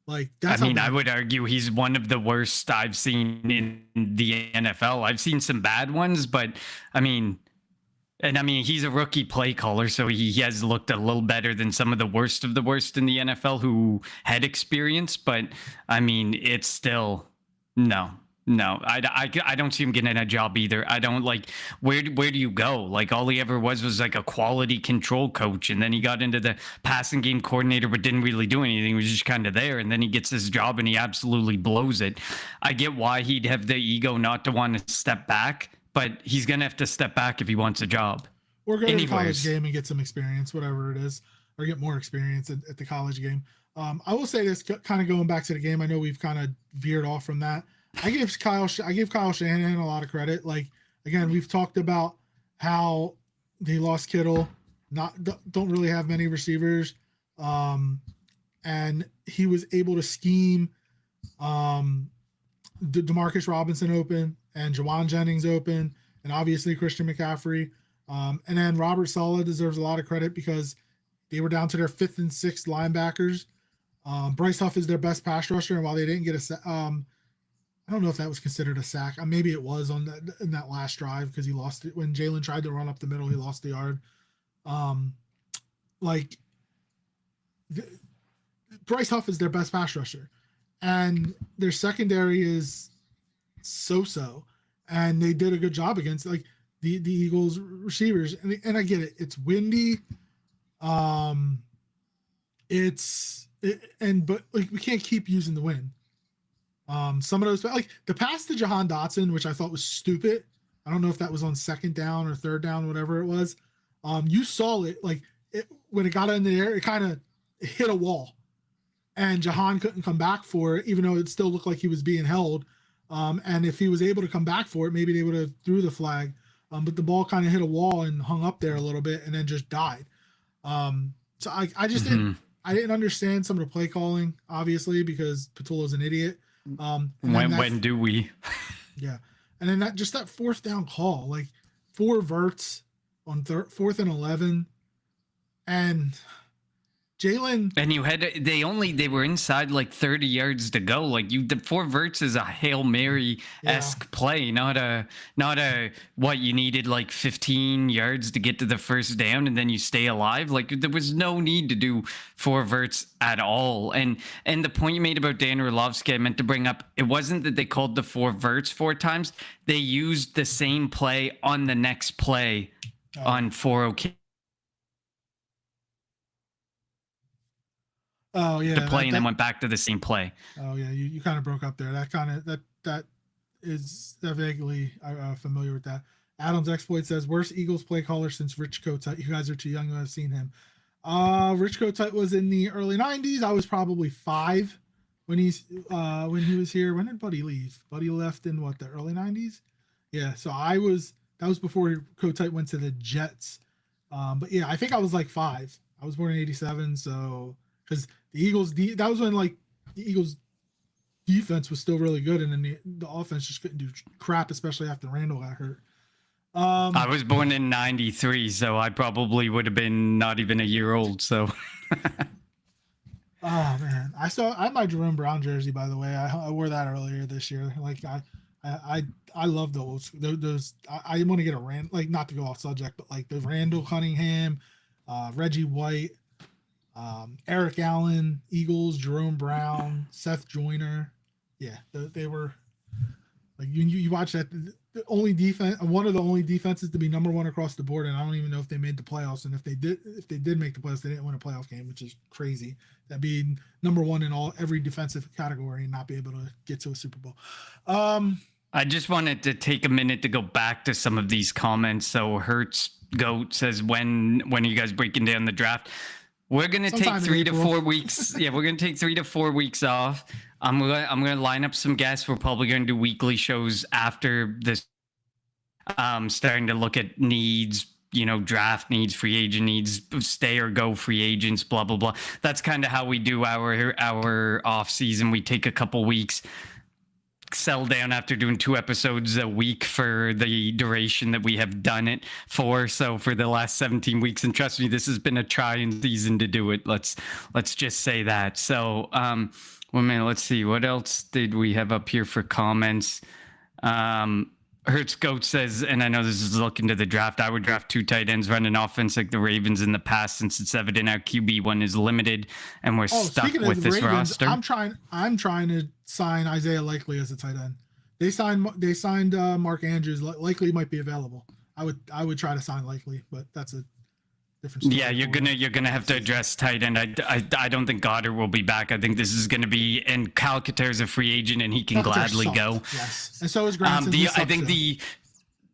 Like that's I would argue he's one of the worst I've seen in the NFL. I've seen some bad ones, but he's a rookie play caller, so he has looked a little better than some of the worst in the NFL who had experience. But it's still no. I don't see him getting a job either. I don't like where do you go? Like all he ever was like a quality control coach, and then he got into the passing game coordinator, but didn't really do anything. He was just kind of there, and then he gets his job and he absolutely blows it. I get why he'd have the ego not to want to step back. But he's going to have to step back if he wants a job. Or go to the college game and get some experience, whatever it is, or get more experience at the college game. I will say this, kind of going back to the game. I know we've kind of veered off from that. I give Kyle Shanahan a lot of credit. Like, again, we've talked about how they lost Kittle, don't really have many receivers. And he was able to scheme DeMarcus Robinson open and Jawan Jennings open, and obviously Christian McCaffrey. And then Robert Saleh deserves a lot of credit because they were down to their 5th and 6th linebackers. Bryce Huff is their best pass rusher, and while they didn't get I don't know if that was considered a sack. Maybe it was on that in that last drive because he lost it when Jalen tried to run up the middle. He lost the yard. Like Bryce Huff is their best pass rusher, and their secondary is so-so, and they did a good job against like the Eagles receivers. And I get it; it's windy. But like we can't keep using the wind. Some of those, like the pass to Jahan Dotson, which I thought was stupid. I don't know if that was on second down or third down, whatever it was. You saw it, like when it got in the air, it kind of hit a wall, and Jahan couldn't come back for it, even though it still looked like he was being held. And if he was able to come back for it, maybe they would have threw the flag. But the ball kind of hit a wall and hung up there a little bit, and then just died. So I just didn't understand some of the play calling, obviously, because Patullo's an idiot. When do we? Yeah. And then that fourth down call, like 4 verts on 4th and 11. And Jalen. And they were inside like 30 yards to go. Like the 4 verts is a Hail Mary-esque play, not a what you needed like 15 yards to get to the first down and then you stay alive. Like there was no need to do 4 verts at all. And the point you made about Dan Orlovsky, I meant to bring up, it wasn't that they called the 4 verts 4 times. They used the same play on the next play on 4 occasions. Oh yeah, the play and then went back to the same play. Oh yeah, you kind of broke up there. That is vaguely familiar with that. Adams Exploit says worst Eagles play caller since Rich Kotite. You guys are too young to have seen him. Rich Kotite was in the early 90s. I was probably 5 when he was here. When did Buddy leave? Buddy left in what, the early 90s? Yeah, so that was before Kotite went to the Jets. But yeah, I think I was like 5. I was born in 87, so because the Eagles, that was when like the Eagles defense was still really good, and then the offense just couldn't do crap, especially after Randall got hurt. I was born in 93, so I probably would have been not even a year old. So, oh man, I had my Jerome Brown jersey, by the way. I wore that earlier this year. Like I love those. I want to get a Rand, like not to go off subject, but like the Randall Cunningham, Reggie White. Eric Allen, Eagles, Jerome Brown, Seth Joyner. Yeah, they were like you watch that, the only defense, one of the only defenses to be number 1 across the board, and I don't even know if they made the playoffs. And if they did make the playoffs, they didn't win a playoff game, which is crazy. That being number 1 in every defensive category and not be able to get to a Super Bowl. I just wanted to take a minute to go back to some of these comments. So Hertz Goat says, when are you guys breaking down the draft? We're gonna take 3 to 4 weeks. Yeah, we're gonna take 3 to 4 weeks off. I'm gonna line up some guests. We're probably gonna do weekly shows after this. Starting to look at needs, draft needs, free agent needs, stay or go free agents, blah blah blah. That's kind of how we do our off season. We take a couple weeks, settle down after doing 2 episodes a week for the duration that we have done it for. So for the last 17 weeks, and trust me, this has been a trying season to do it. Let's just say that. So, well, man, let's see. What else did we have up here for comments? Hertz Goat says, and I know this is looking to the draft, I would draft 2 tight ends, run an offense like the Ravens in the past, since it's evident our QB1 is limited and we're stuck with this roster. I'm trying to sign Isaiah Likely as a tight end. They signed Mark Andrews. Likely might be available. I would try to sign Likely, but that's a different story. Yeah, you're gonna have to address tight end. I don't think Goddard will be back. I think this is gonna be, and Cal Kater's a free agent and he can gladly go. Yes, and so is Granson. I think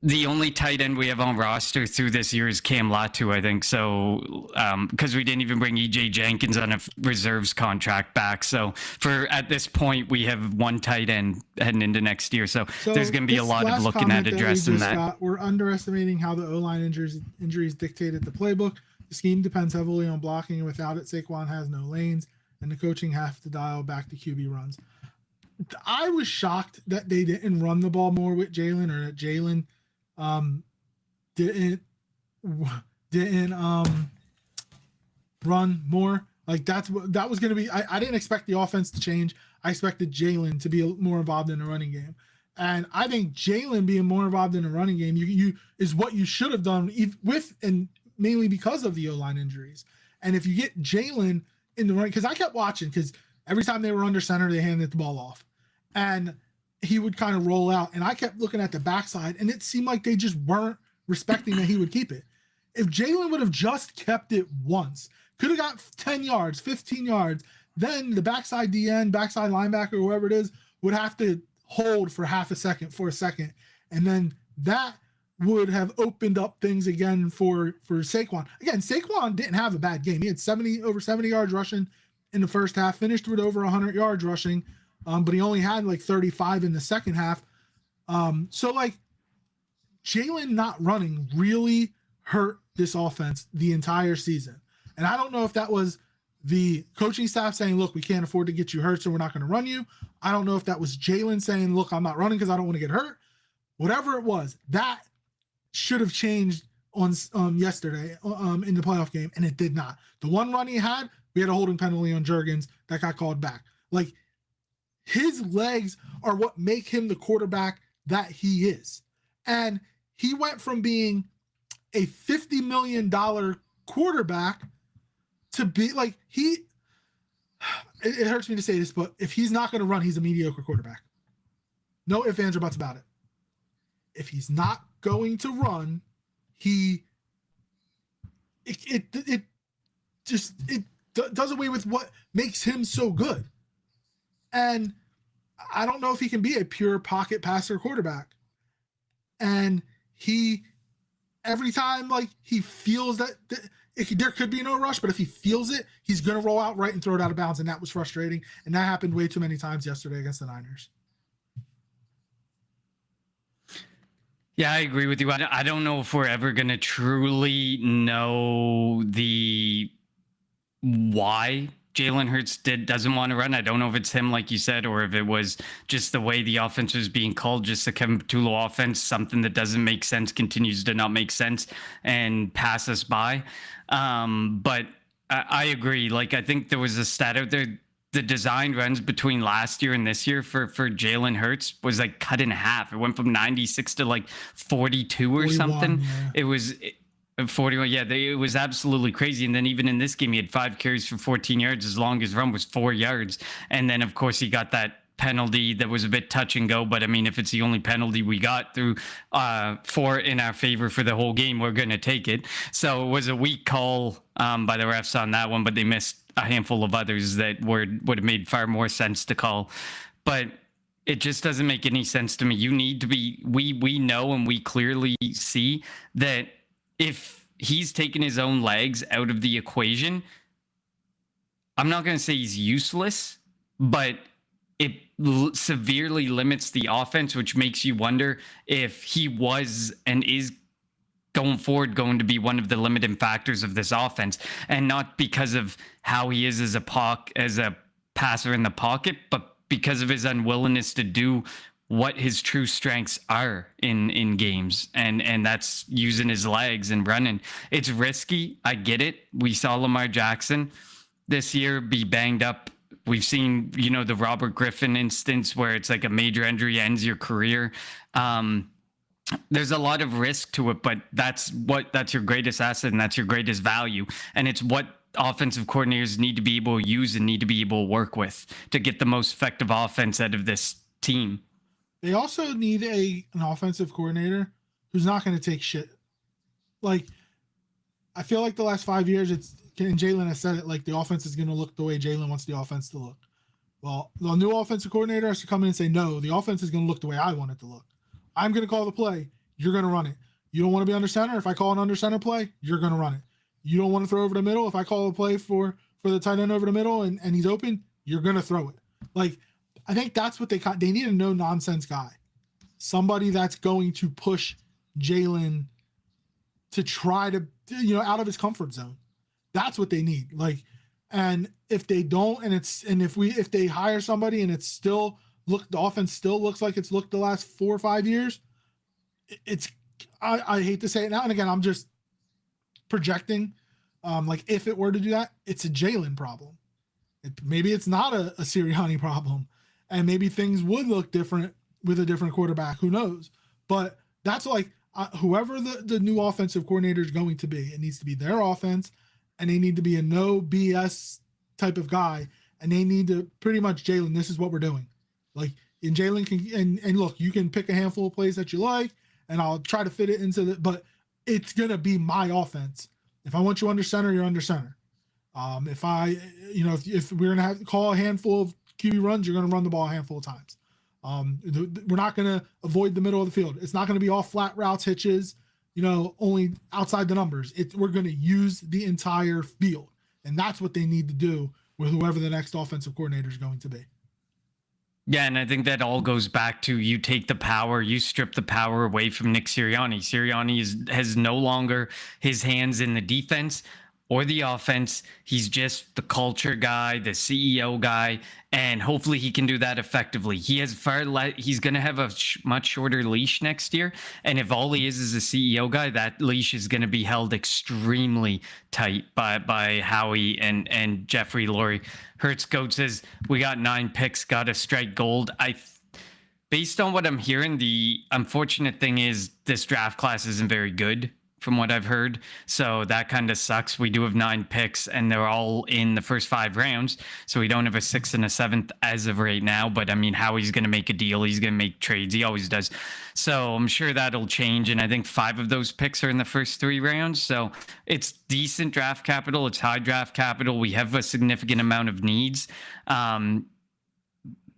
the only tight end we have on roster through this year is Cam Latu, I think. So, because we didn't even bring EJ Jenkins on a reserves contract back. So at this point, we have 1 tight end heading into next year. So there's going to be a lot of looking at addressing that. We're underestimating how the O-line injuries dictated the playbook. The scheme depends heavily on blocking, and without it, Saquon has no lanes, and the coaching have to dial back the QB runs. I was shocked that they didn't run the ball more with Jalen, or that Jalen didn't run more. Like that was going to be, I didn't expect the offense to change. I expected Jalen to be more involved in the running game. And I think Jalen being more involved in the running game, you is what you should have done with, and mainly because of the O-line injuries. And if you get Jalen in the run, because I kept watching, because every time they were under center, they handed the ball off. And he would kind of roll out. And I kept looking at the backside, and it seemed like they just weren't respecting that he would keep it. If Jalen would have just kept it once, could have got 10 yards, 15 yards, then the backside DN, backside linebacker, whoever it is, would have to hold for for a second. And then that would have opened up things again for Saquon. Again, Saquon didn't have a bad game. He had over 70 yards rushing in the first half, finished with over 100 yards rushing, but he only had like 35 in the second half. So like Jalen not running really hurt this offense the entire season. And I don't know if that was the coaching staff saying, look, we can't afford to get you hurt, so we're not going to run you. I don't know if that was Jalen saying, look, I'm not running because I don't want to get hurt. Whatever it was, that should have changed on yesterday in the playoff game, and it did not. The one run he had, we had a holding penalty on Juergens that got called back. Like, his legs are what make him the quarterback that he is. And he went from being a $50 million quarterback to be like, it hurts me to say this, but if he's not going to run, he's a mediocre quarterback. No ifs, ands, or buts about it. If he's not going to run, it does away with what makes him so good. And I don't know if he can be a pure pocket passer quarterback. And every time like he feels that there could be no rush, but if he feels it, he's going to roll out right and throw it out of bounds. And that was frustrating. And that happened way too many times yesterday against the Niners. Yeah, I agree with you. I don't know if we're ever going to truly know why Jalen Hurts doesn't want to run. I don't know if it's him, like you said, or if it was just the way the offense was being called, just the Kevin Patullo offense, something that doesn't make sense, continues to not make sense and pass us by. But I agree. Like, I think there was a stat out there. The design runs between last year and this year for Jalen Hurts was like cut in half. It went from 96 to like 42 or 41, something. Yeah. It was 41. Yeah, it was absolutely crazy. And then even in this game, he had 5 carries for 14 yards. His longest run was 4 yards. And then, of course, he got that penalty that was a bit touch and go. But I mean, if it's the only penalty we got through 4 in our favor for the whole game, we're going to take it. So it was a weak call by the refs on that one, but they missed a handful of others that would have made far more sense to call. But it just doesn't make any sense to me. You need to be, we know and we clearly see that if he's taken his own legs out of the equation, I'm not going to say he's useless, but it severely limits the offense, which makes you wonder if he was and is going forward going to be one of the limiting factors of this offense, and not because of how he is as a passer in the pocket, but because of his unwillingness to do what his true strengths are in games, and that's using his legs and running. It's risky. I get it. We saw Lamar Jackson this year be banged up. We've seen, the Robert Griffin instance where it's like a major injury ends your career. There's a lot of risk to it, but that's your greatest asset and that's your greatest value. And it's what offensive coordinators need to be able to use and need to be able to work with to get the most effective offense out of this team. They also need an offensive coordinator who's not going to take shit. Like, I feel like the last 5 years, and Jalen has said it, like the offense is going to look the way Jalen wants the offense to look. Well, the new offensive coordinator has to come in and say, no, the offense is going to look the way I want it to look. I'm going to call the play. You're going to run it. You don't want to be under center. If I call an under center play, you're going to run it. You don't want to throw over the middle. If I call a play for the tight end over the middle and he's open, you're going to throw it. Like, I think that's what they need a no-nonsense guy. Somebody that's going to push Jalen to try to, out of his comfort zone. That's what they need. Like, and if they don't, if they hire somebody and it's still the offense still looks like it's looked the last 4 or 5 years, I hate to say it now. And again, I'm just projecting. Like, if it were to do that, it's a Jalen problem. Maybe it's not a Sirianni problem. and maybe things would look different with a different quarterback. Who knows? But that's like whoever the new offensive coordinator is going to be, it needs to be their offense, and they need to be a no BS type of guy, and they need to pretty much Jalen. This is what we're doing. Like, and Jalen can and look, you can pick a handful of plays that you like, and I'll try to fit it into the. But it's gonna be my offense. If I want you under center, you're under center. If if we're gonna have to call a handful of QB runs, you're gonna run the ball a handful of times. We're not gonna avoid the middle of the field. It's not gonna be all flat routes, hitches. Only outside the numbers. We're gonna use the entire field, and that's what they need to do with whoever the next offensive coordinator is going to be. Yeah, and I think that all goes back to you take the power, you strip the power away from Nick Sirianni. Sirianni has no longer his hands in the defense or the offense. He's just the culture guy, the CEO guy, and hopefully he can do that effectively. He has he's going to have a much shorter leash next year, and if all he is a CEO guy, that leash is going to be held extremely tight by Howie and Jeffrey Lurie. Hertz Goat says we got 9 picks, got to strike gold. Based on what I'm hearing, the unfortunate thing is this draft class isn't very good, from what I've heard. So that kind of sucks. We do have 9 picks, and they're all in the first 5 rounds. So we don't have a 6th and a 7th as of right now. But I mean, Howie's going to make a deal. He's going to make trades. He always does. So I'm sure that'll change. And I think 5 of those picks are in the first 3 rounds. So it's decent draft capital. It's high draft capital. We have a significant amount of needs.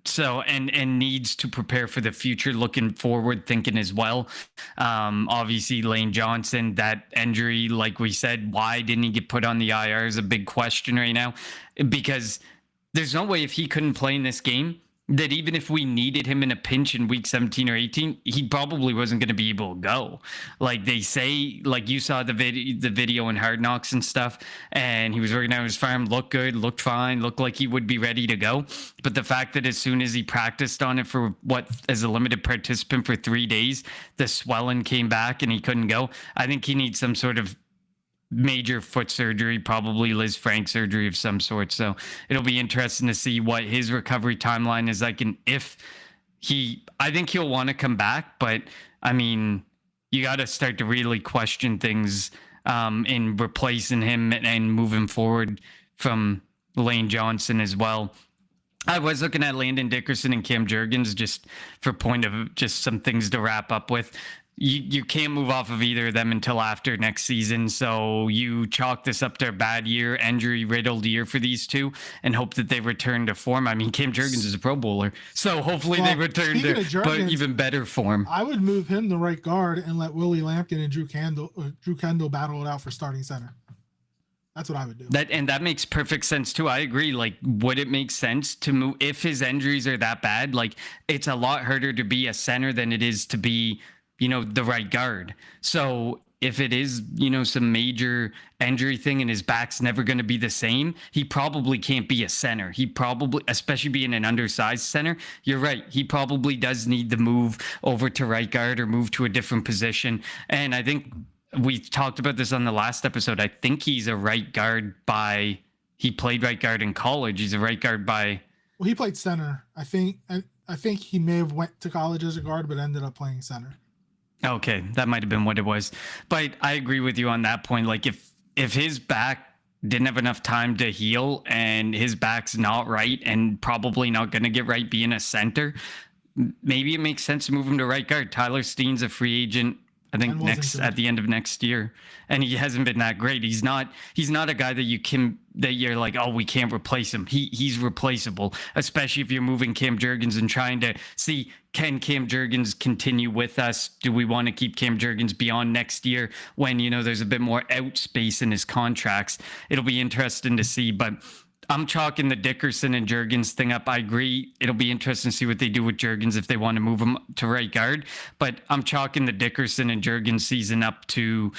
So and needs to prepare for the future, looking forward thinking as well. Obviously Lane Johnson, that injury, like we said, why didn't he get put on the IR is a big question right now, because there's no way, if he couldn't play in this game, that even if we needed him in a pinch in week 17 or 18, he probably wasn't going to be able to go. Like they say, like you saw the video in Hard Knocks and stuff, and he was working out his farm, looked good, looked fine, looked like he would be ready to go. But the fact that as soon as he practiced on it for as a limited participant for 3 days, the swelling came back and he couldn't go. I think he needs some sort of major foot surgery, probably Liz Frank surgery of some sort. So it'll be interesting to see what his recovery timeline is like, and I think he'll want to come back, but I mean, you got to start to really question things in replacing him and moving forward from Lane Johnson as well. I was looking at Landon Dickerson and Cam Jurgens just for point of just some things to wrap up with. You can't move off of either of them until after next season. So you chalk this up to a bad year, injury-riddled year for these two, and hope that they return to form. I mean, Cam Jurgens is a Pro Bowler, so hopefully they return to Jurgens, even better form. I would move him to right guard and let Willie Lampkin and Drew Kendall battle it out for starting center. That's what I would do. That makes perfect sense too. I agree. Like, would it make sense to move if his injuries are that bad? Like, it's a lot harder to be a center than it is to be, the right guard. So if it is, some major injury thing and his back's never going to be the same, he probably can't be a center. He probably, especially being an undersized center, you're right. He probably does need to move over to right guard or move to a different position. And I think we talked about this on the last episode. I think he's a right guard he played right guard in college. He's a right guard well, he played center. I think he may have went to college as a guard, but ended up playing center. Okay, that might have been what it was. But I agree with you on that point. Like, if his back didn't have enough time to heal and his back's not right and probably not going to get right being a center, maybe it makes sense to move him to right guard. Tyler Steen's a free agent, I think, at the end of next year, and he hasn't been that great. He's not a guy that you're like, oh, we can't replace him. He's replaceable, especially if you're moving Cam Jurgens and trying to see, can Cam Jurgens continue with us? Do we want to keep Cam Jurgens beyond next year when, there's a bit more out space in his contracts? It'll be interesting to see, but I'm chalking the Dickerson and Jurgens thing up. I agree. It'll be interesting to see what they do with Jurgens if they want to move him to right guard. But I'm chalking the Dickerson and Jurgens season up to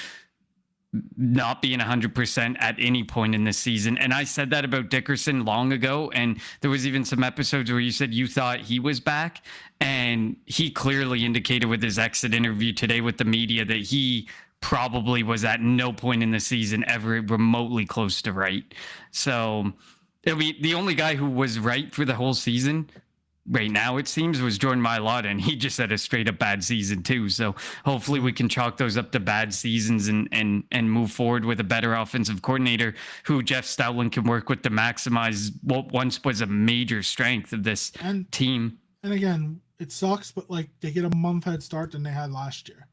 not being 100% at any point in this season. And I said that about Dickerson long ago. And there was even some episodes where you said you thought he was back. And he clearly indicated with his exit interview today with the media that he probably was at no point in the season ever remotely close to right. So it'll be the only guy who was right for the whole season right now, it seems, was Jordan Mailata, and he just had a straight up bad season too. So hopefully we can chalk those up to bad seasons and move forward with a better offensive coordinator who Jeff Stoutland can work with to maximize what once was a major strength of this And team. and again, it sucks, but like they get a month head start than they had last year.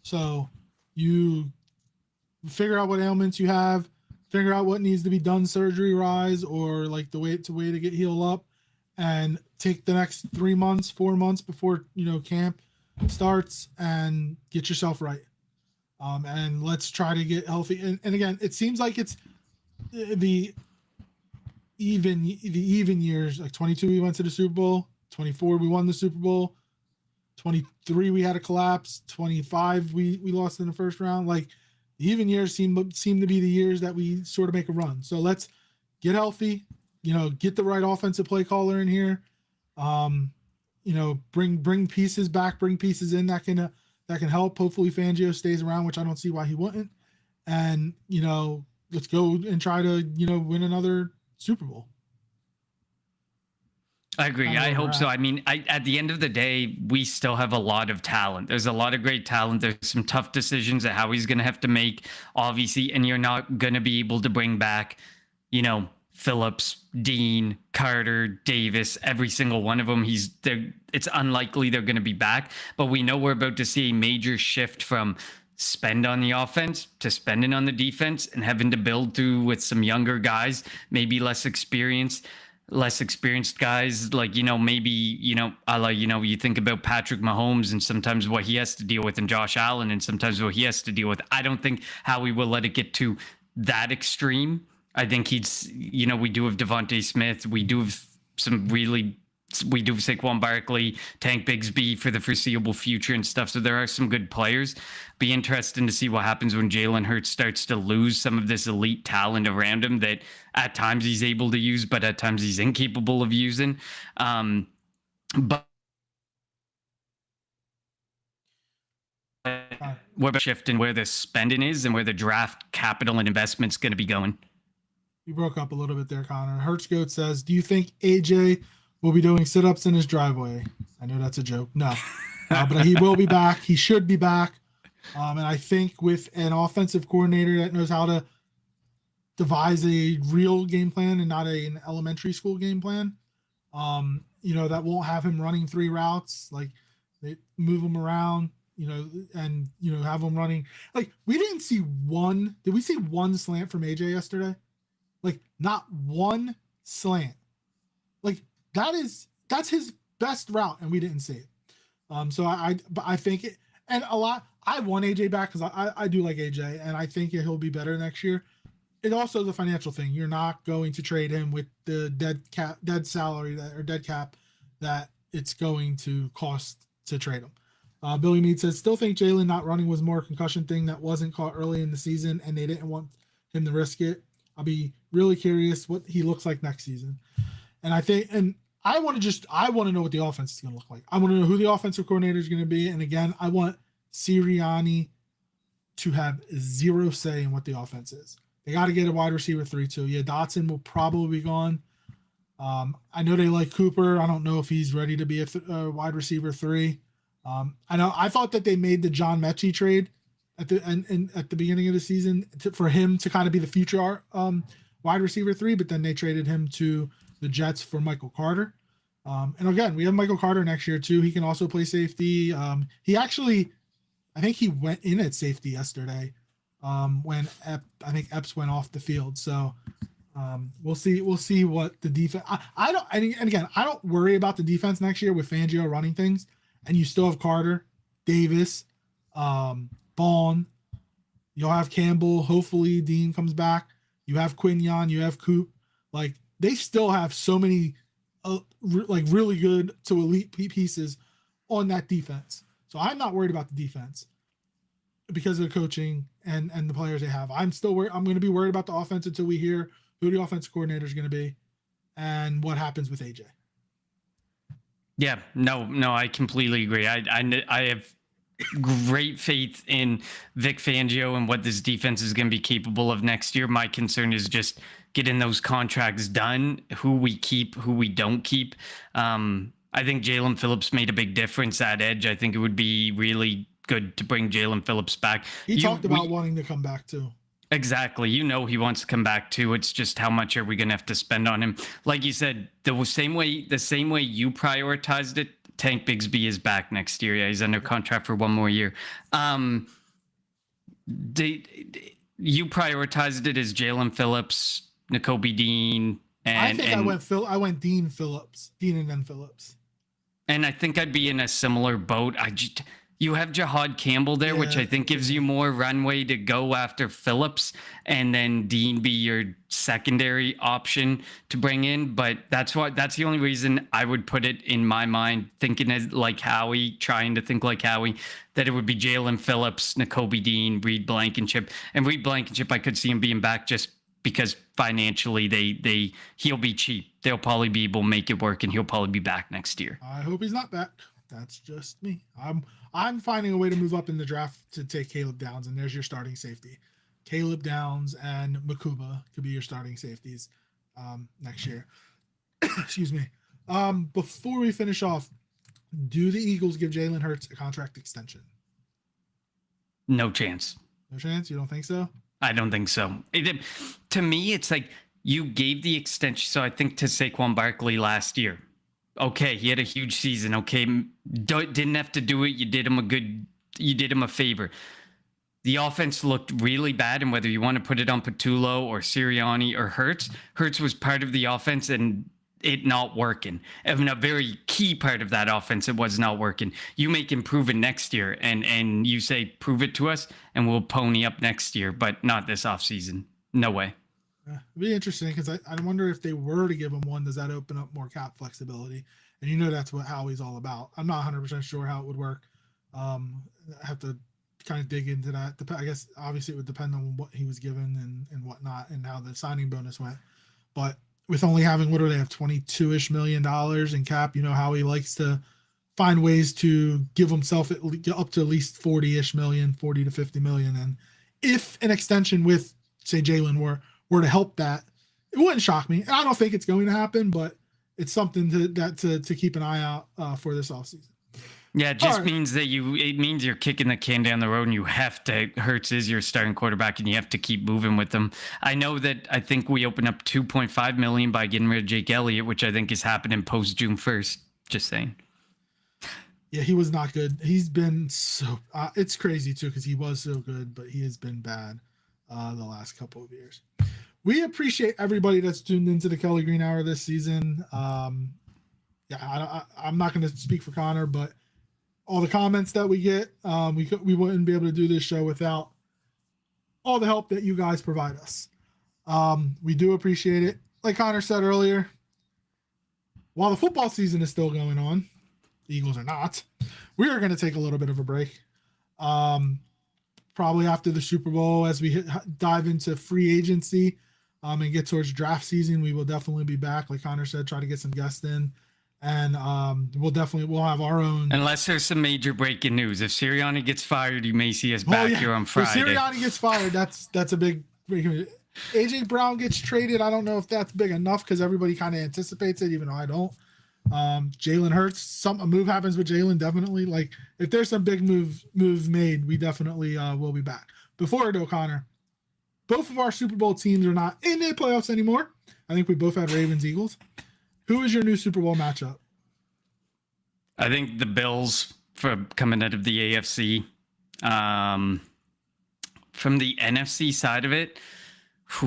So you figure out what ailments you have, figure out what needs to be done surgery wise or like the way to get healed up, and take the next 3 months, 4 months before camp starts and get yourself right. And let's try to get healthy. And again, it seems like it's the even years. Like 22, we went to the Super Bowl. 24, we won the Super Bowl. 23, we had a collapse. 25, we lost in the first round. Like the even years seem to be the years that we sort of make a run. So let's get healthy. Get the right offensive play caller in here. Bring pieces back, bring pieces in that can help. Hopefully Fangio stays around, which I don't see why he wouldn't. And let's go and try to win another Super Bowl. I agree. I hope so. I mean, at the end of the day, we still have a lot of talent. There's a lot of great talent. There's some tough decisions that Howie's going to have to make, obviously, and you're not going to be able to bring back, Phillips, Dean, Carter, Davis, every single one of them. It's unlikely they're going to be back, but we know we're about to see a major shift from spend on the offense to spending on the defense and having to build through with some younger guys, maybe less experienced guys, like, maybe, you think about Patrick Mahomes and sometimes what he has to deal with, and Josh Allen and sometimes what he has to deal with. I don't think Howie will let it get to that extreme. I think we do have Devontae Smith. We do have Saquon Barkley, Tank Bigsby for the foreseeable future and stuff. So there are some good players. Be interesting to see what happens when Jalen Hurts starts to lose some of this elite talent around him that at times he's able to use, but at times he's incapable of using. But what about shifting where the spending is and where the draft capital and investment's going to be going? You broke up a little bit there, Connor. Hertzgoat says, do you think AJ will be doing sit-ups in his driveway? I know that's a joke. No. But he will be back. He should be back. And I think with an offensive coordinator that knows how to devise a real game plan and not an elementary school game plan, that won't have him running 3 routes. Like, they move him around, and, have him running. Like, we didn't see one. Did we see one slant from AJ yesterday? Like, not one slant. Like, that's his best route, and we didn't see it. So I think it, and a lot. I want AJ back because I do like AJ, and I think he'll be better next year. It also is a financial thing. You're not going to trade him with the dead salary or dead cap that it's going to cost to trade him. Billy Mead says, still think Jalen not running was more a concussion thing that wasn't caught early in the season, and they didn't want him to risk it. I'll be really curious what he looks like next season. And I want to know what the offense is going to look like. I want to know who the offensive coordinator is going to be. And again, I want Sirianni to have 0 say in what the offense is. They got to get a wide receiver 3 too. Yeah, Dotson will probably be gone. I know they like Cooper. I don't know if he's ready to be a wide receiver 3. I thought that they made the John Mechie trade at the beginning of the season for him to kind of be the future wide receiver 3, but then they traded him to the Jets for Michael Carter. And again, we have Michael Carter next year too. He can also play safety. I think he went in at safety yesterday when I think Epps went off the field. So we'll see what the defense. I don't worry about the defense next year with Fangio running things, and you still have Carter, Davis, Bond. You'll have Campbell. Hopefully Dean comes back. You have Quinion. You have Coop. Like, they still have so many really good to elite pieces on that defense. So I'm not worried about the defense because of the coaching and the players they have. I'm going to be worried about the offense until we hear who the offensive coordinator is going to be and what happens with AJ. Yeah, no, I completely agree. I have great faith in Vic Fangio and what this defense is going to be capable of next year. My concern is just getting those contracts done, who we keep, who we don't keep. I think Jalen Phillips made a big difference at edge. I think it would be really good to bring Jalen Phillips back. He talked about wanting to come back too. Exactly. You know he wants to come back too. It's just how much are we going to have to spend on him? Like you said, the same way you prioritized it, Tank Bigsby is back next year. Yeah, he's under contract for one more year. You prioritized it as Jalen Phillips, Nakobe Dean, and I went Dean and then Phillips. And I think I'd be in a similar boat. You have Jahad Campbell there, which I think gives you more runway to go after Phillips, and then Dean be your secondary option to bring in. But that's the only reason I would put it in my mind, thinking as like Howie, trying to think like Howie, that it would be Jalen Phillips, Nakobe Dean, Reed Blankenship. And Reed Blankenship, I could see him being back just because financially he'll be cheap. They'll probably be able to make it work, and he'll probably be back next year. I hope he's not back. That's just me. I'm finding a way to move up in the draft to take Caleb Downs, and there's your starting safety. Caleb Downs and Makuba could be your starting safeties next year. Excuse me. Before we finish off, do the Eagles give Jalen Hurts a contract extension? No chance. No chance? You don't think so? I don't think so. To me, it's like you gave the extension. So I think to Saquon Barkley last year. Okay, he had a huge season. Okay, didn't have to do it. You did him a favor. The offense looked really bad, and whether you want to put it on Patullo or Sirianni or Hurts was part of the offense and it not working. And a very key part of that offense, it was not working. You make him prove it next year, and you say, prove it to us, and we'll pony up next year, but not this offseason. No way. It'd be interesting because I wonder if they were to give him one, does that open up more cap flexibility? And that's what Howie's all about. I'm not 100% sure how it would work. I have to kind of dig into that. I guess obviously it would depend on what he was given and whatnot and how the signing bonus went. But with only having, what do they have, $22-ish million in cap, Howie likes to find ways to give himself up to at least 40-ish million, 40 to 50 million. And if an extension with, say, Jalen were to help that, it wouldn't shock me. I don't think it's going to happen, but it's something to keep an eye out for this offseason. Yeah, it just means that it means you're kicking the can down the road, and you have to, Hurts is your starting quarterback, and you have to keep moving with them. I think we opened up $2.5 million by getting rid of Jake Elliott, which I think is happening post June 1st. Just saying. Yeah, he was not good. He's been so, it's crazy too, because he was so good, but he has been bad the last couple of years. We appreciate everybody that's tuned into the Kelly Green Hour this season. I'm not going to speak for Connor, but all the comments that we get, we wouldn't be able to do this show without all the help that you guys provide us. We do appreciate it. Like Connor said earlier, while the football season is still going on, the Eagles are not. We are going to take a little bit of a break. Probably after the Super Bowl, as we dive into free agency and get towards draft season, we will definitely be back. Like Connor said, try to get some guests in. And we'll have our own. Unless there's some major breaking news. If Sirianni gets fired, you may see us back here on Friday. If Sirianni gets fired, that's a big breaking news. AJ Brown gets traded. I don't know if that's big enough because everybody kind of anticipates it, even though I don't. Jalen Hurts, a move happens with Jalen, definitely. Like, if there's some big moves made, we definitely will be back. Before it, O'Connor, both of our Super Bowl teams are not in the playoffs anymore. I think we both had Ravens Eagles. Who is your new Super Bowl matchup? I think the Bills for coming out of the AFC. From the NFC side of it,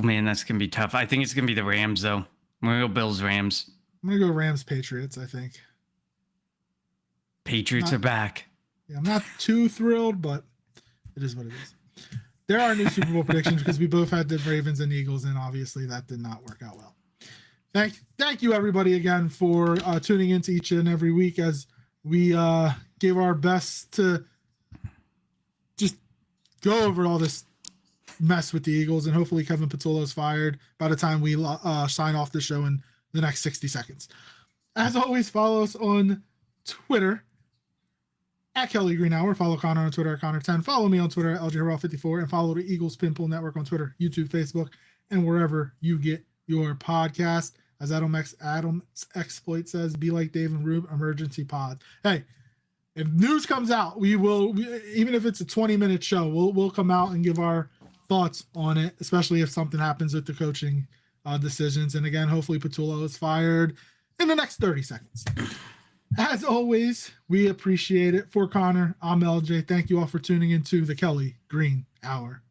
man, that's going to be tough. I think it's going to be the Rams, though. I'm going to go Bills-Rams. I'm going to go Rams-Patriots, I think. Patriots are back. Yeah, I'm not too thrilled, but it is what it is. There are new Super Bowl predictions because we both had the Ravens and Eagles, and obviously that did not work out well. Thank you, everybody, again, for tuning into each and every week as we gave our best to just go over all this mess with the Eagles, and hopefully Kevin Patullo is fired by the time we sign off the show in the next 60 seconds. As always, follow us on Twitter at Kelly Green Hour. Follow Connor on Twitter at Connor10. Follow me on Twitter at LJHerrell54, and follow the Eagles Pinpool Network on Twitter, YouTube, Facebook, and wherever you get your podcast. As Adam Exploit says, be like Dave and Rube, emergency pod. Hey, if news comes out, even if it's a 20-minute show, we'll come out and give our thoughts on it, especially if something happens with the coaching decisions. And again, hopefully Patullo is fired in the next 30 seconds. As always, we appreciate it. For Connor, I'm LJ. Thank you all for tuning into the Kelly Green Hour.